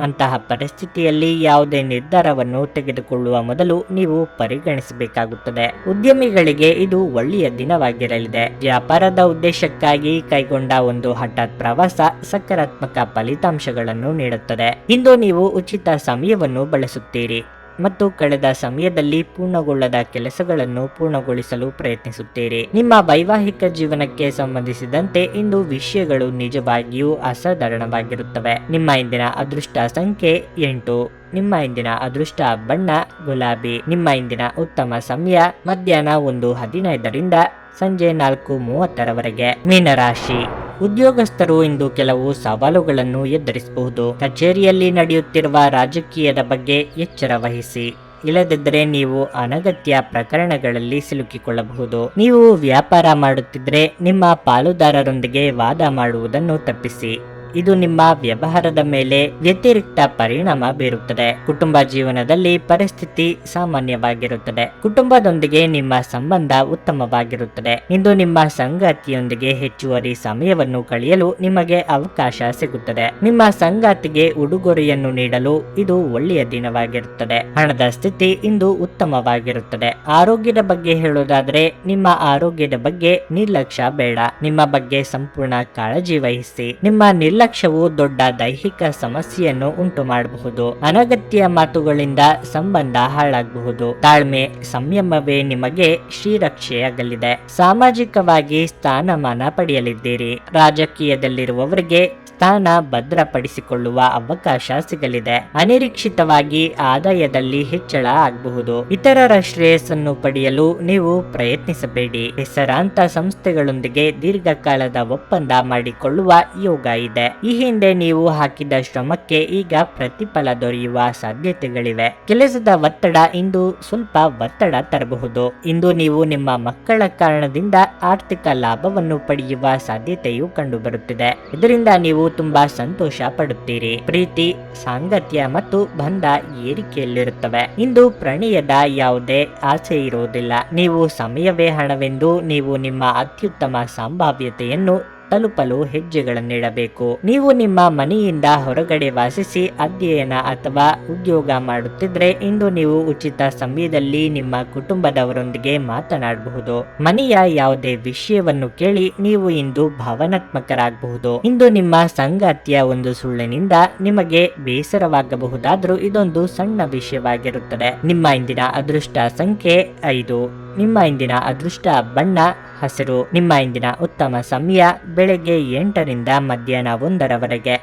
ಅಂತಹ ಪರಿಸ್ಥಿತಿಯಲ್ಲಿ ಯಾವುದೇ ನಿರ್ಧಾರವನ್ನು ತೆಗೆದುಕೊಳ್ಳುವ ಮೊದಲು ನೀವು ಪರಿಗಣಿಸಬೇಕಾಗುತ್ತದೆ. ಉದ್ಯಮಿಗಳಿಗೆ ಇದು ಒಳ್ಳೆಯ ದಿನವಾಗಿರಲಿದೆ. ವ್ಯಾಪಾರದ ಉದ್ದೇಶಕ್ಕಾಗಿ ಕೈಗೊಂಡ ಒಂದು ಹಠಾತ್ ಪ್ರವಾಸ ಸಕಾರಾತ್ಮಕ ಫಲಿತಾಂಶಗಳನ್ನು ನೀಡುತ್ತದೆ. ಇಂದು ನೀವು ಉಚಿತ ಸಮಯವನ್ನು ಬಳಸುತ್ತೀರಿ ಮತ್ತು ಕಳೆದ ಸಮಯದಲ್ಲಿ ಪೂರ್ಣಗೊಳ್ಳದ ಕೆಲಸಗಳನ್ನು ಪೂರ್ಣಗೊಳಿಸಲು ಪ್ರಯತ್ನಿಸುತ್ತೀರಿ. ನಿಮ್ಮ ವೈವಾಹಿಕ ಜೀವನಕ್ಕೆ ಸಂಬಂಧಿಸಿದಂತೆ ಇಂದು ವಿಷಯಗಳು ನಿಜವಾಗಿಯೂ ಅಸಾಧಾರಣವಾಗಿರುತ್ತವೆ. ನಿಮ್ಮ ಇಂದಿನ ಅದೃಷ್ಟ ಸಂಖ್ಯೆ 8. ನಿಮ್ಮ ಇಂದಿನ ಅದೃಷ್ಟ ಬಣ್ಣ ಗುಲಾಬಿ. ನಿಮ್ಮ ಇಂದಿನ ಉತ್ತಮ ಸಮಯ ಮಧ್ಯಾಹ್ನ 1:15ರಿಂದ ಸಂಜೆ 4:30ರವರೆಗೆ. ಮೀನರಾಶಿ, ಉದ್ಯೋಗಸ್ಥರು ಇಂದು ಕೆಲವು ಸವಾಲುಗಳನ್ನು ಎದುರಿಸಬಹುದು. ಕಚೇರಿಯಲ್ಲಿ ನಡೆಯುತ್ತಿರುವ ರಾಜಕೀಯದ ಬಗ್ಗೆ ಎಚ್ಚರ ವಹಿಸಿ. ಇಲ್ಲದಿದ್ದರೆ ನೀವು ಅನಗತ್ಯ ಪ್ರಕರಣಗಳಲ್ಲಿ ಸಿಲುಕಿಕೊಳ್ಳಬಹುದು. ನೀವು ವ್ಯಾಪಾರ ಮಾಡುತ್ತಿದ್ದರೆ ನಿಮ್ಮ ಪಾಲುದಾರರೊಂದಿಗೆ ವಾದ ಮಾಡುವುದನ್ನು ತಪ್ಪಿಸಿ. ಇದು ನಿಮ್ಮ ವ್ಯವಹಾರದ ಮೇಲೆ ವ್ಯತಿರಿಕ್ತ ಪರಿಣಾಮ ಬೀರುತ್ತದೆ. ಕುಟುಂಬ ಜೀವನದಲ್ಲಿ ಪರಿಸ್ಥಿತಿ ಸಾಮಾನ್ಯವಾಗಿರುತ್ತದೆ. ಕುಟುಂಬದೊಂದಿಗೆ ನಿಮ್ಮ ಸಂಬಂಧ ಉತ್ತಮವಾಗಿರುತ್ತದೆ. ಇಂದು ನಿಮ್ಮ ಸಂಗಾತಿಯೊಂದಿಗೆ ಹೆಚ್ಚುವರಿ ಸಮಯವನ್ನು ಕಳೆಯಲು ನಿಮಗೆ ಅವಕಾಶ ಸಿಗುತ್ತದೆ. ನಿಮ್ಮ ಸಂಗಾತಿಗೆ ಉಡುಗೊರೆಯನ್ನು ನೀಡಲು ಇದು ಒಳ್ಳೆಯ ದಿನವಾಗಿರುತ್ತದೆ. ಹಣದ ಸ್ಥಿತಿ ಇಂದು ಉತ್ತಮವಾಗಿರುತ್ತದೆ. ಆರೋಗ್ಯದ ಬಗ್ಗೆ ಹೇಳುವುದಾದರೆ ನಿಮ್ಮ ಆರೋಗ್ಯದ ಬಗ್ಗೆ ನಿರ್ಲಕ್ಷ್ಯ ಬೇಡ. ನಿಮ್ಮ ಬಗ್ಗೆ ಸಂಪೂರ್ಣ ಕಾಳಜಿ ವಹಿಸಿ. ನಿಮ್ಮ ನಿರ್ಲಕ್ಷ್ಯವು ದೊಡ್ಡ ದೈಹಿಕ ಸಮಸ್ಯೆಯನ್ನು ಉಂಟು ಮಾಡಬಹುದು. ಅನಗತ್ಯ ಮಾತುಗಳಿಂದ ಸಂಬಂಧ ಹಾಳಾಗಬಹುದು. ತಾಳ್ಮೆ ಸಂಯಮವೇ ನಿಮಗೆ ಶ್ರೀರಕ್ಷೆಯಾಗಲಿದೆ. ಸಾಮಾಜಿಕವಾಗಿ ಸ್ಥಾನಮಾನ ಪಡೆಯಲಿದ್ದೀರಿ. ರಾಜಕೀಯದಲ್ಲಿರುವವರಿಗೆ ಸ್ಥಾನ ಭದ್ರಪಡಿಸಿಕೊಳ್ಳುವ ಅವಕಾಶ ಸಿಗಲಿದೆ. ಅನಿರೀಕ್ಷಿತವಾಗಿ ಆದಾಯದಲ್ಲಿ ಹೆಚ್ಚಳ ಆಗಬಹುದು. ಇತರರ ಶ್ರೇಯಸ್ಸನ್ನು ಪಡೆಯಲು ನೀವು ಪ್ರಯತ್ನಿಸಬೇಡಿ. ಹೆಸರಾಂತ ಸಂಸ್ಥೆಗಳೊಂದಿಗೆ ದೀರ್ಘಕಾಲದ ಒಪ್ಪಂದ ಮಾಡಿಕೊಳ್ಳುವ ಯೋಗ ಇದೆ. ಈ ಹಿಂದೆ ನೀವು ಹಾಕಿದ ಶ್ರಮಕ್ಕೆ ಈಗ ಪ್ರತಿಫಲ ದೊರೆಯುವ ಸಾಧ್ಯತೆಗಳಿವೆ. ಕೆಲಸದ ಒತ್ತಡ ಇಂದು ಸ್ವಲ್ಪ ಒತ್ತಡ ತರಬಹುದು. ಇಂದು ನೀವು ನಿಮ್ಮ ಮಕ್ಕಳ ಕಾರಣದಿಂದ ಆರ್ಥಿಕ ಲಾಭವನ್ನು ಪಡೆಯುವ ಸಾಧ್ಯತೆಯು ಕಂಡುಬರುತ್ತಿದೆ. ಇದರಿಂದ ನೀವು ತುಂಬಾ ಸಂತೋಷ ಪಡುತ್ತೀರಿ. ಪ್ರೀತಿ, ಸಾಂಗತ್ಯ ಮತ್ತು ಬಂಧ ಏರಿಕೆಯಲ್ಲಿರುತ್ತವೆ. ಇಂದು ಪ್ರಣಯದ ಯಾವುದೇ ಆಸೆ ಇರುವುದಿಲ್ಲ. ನೀವು ಸಮಯವೇ ಹಣವೆಂದು ನೀವು ನಿಮ್ಮ ಅತ್ಯುತ್ತಮ ಸಂಭಾವ್ಯತೆಯನ್ನು ತಲುಪಲು ಹೆಜ್ಜೆಗಳನ್ನಿಡಬೇಕು. ನೀವು ನಿಮ್ಮ ಮನೆಯಿಂದ ಹೊರಗಡೆ ವಾಸಿಸಿ ಅಧ್ಯಯನ ಅಥವಾ ಉದ್ಯೋಗ ಮಾಡುತ್ತಿದ್ರೆ ಇಂದು ನೀವು ಉಚಿತ ಸಮಯದಲ್ಲಿ ನಿಮ್ಮ ಕುಟುಂಬದವರೊಂದಿಗೆ ಮಾತನಾಡಬಹುದು. ಮನೆಯ ಯಾವುದೇ ವಿಷಯವನ್ನು ಕೇಳಿ ನೀವು ಇಂದು ಭಾವನಾತ್ಮಕರಾಗಬಹುದು. ಇಂದು ನಿಮ್ಮ ಸಂಗಾತಿಯ ಒಂದು ಸುಳ್ಳಿನಿಂದ ನಿಮಗೆ ಬೇಸರವಾಗಬಹುದಾದರೂ ಇದೊಂದು ಸಣ್ಣ ವಿಷಯವಾಗಿರುತ್ತದೆ. ನಿಮ್ಮ ಇಂದಿನ ಅದೃಷ್ಟ ಸಂಖ್ಯೆ 5. ನಿಮ್ಮ ಇಂದಿನ ಅದೃಷ್ಟ ಬಣ್ಣ ಹಸಿರು. ನಿಮ್ಮ ಇಂದಿನ ಉತ್ತಮ ಸಮಯ ಬೆಳಗ್ಗೆ 8ರಿಂದ ಮಧ್ಯಾಹ್ನ 1ರವರೆಗೆ.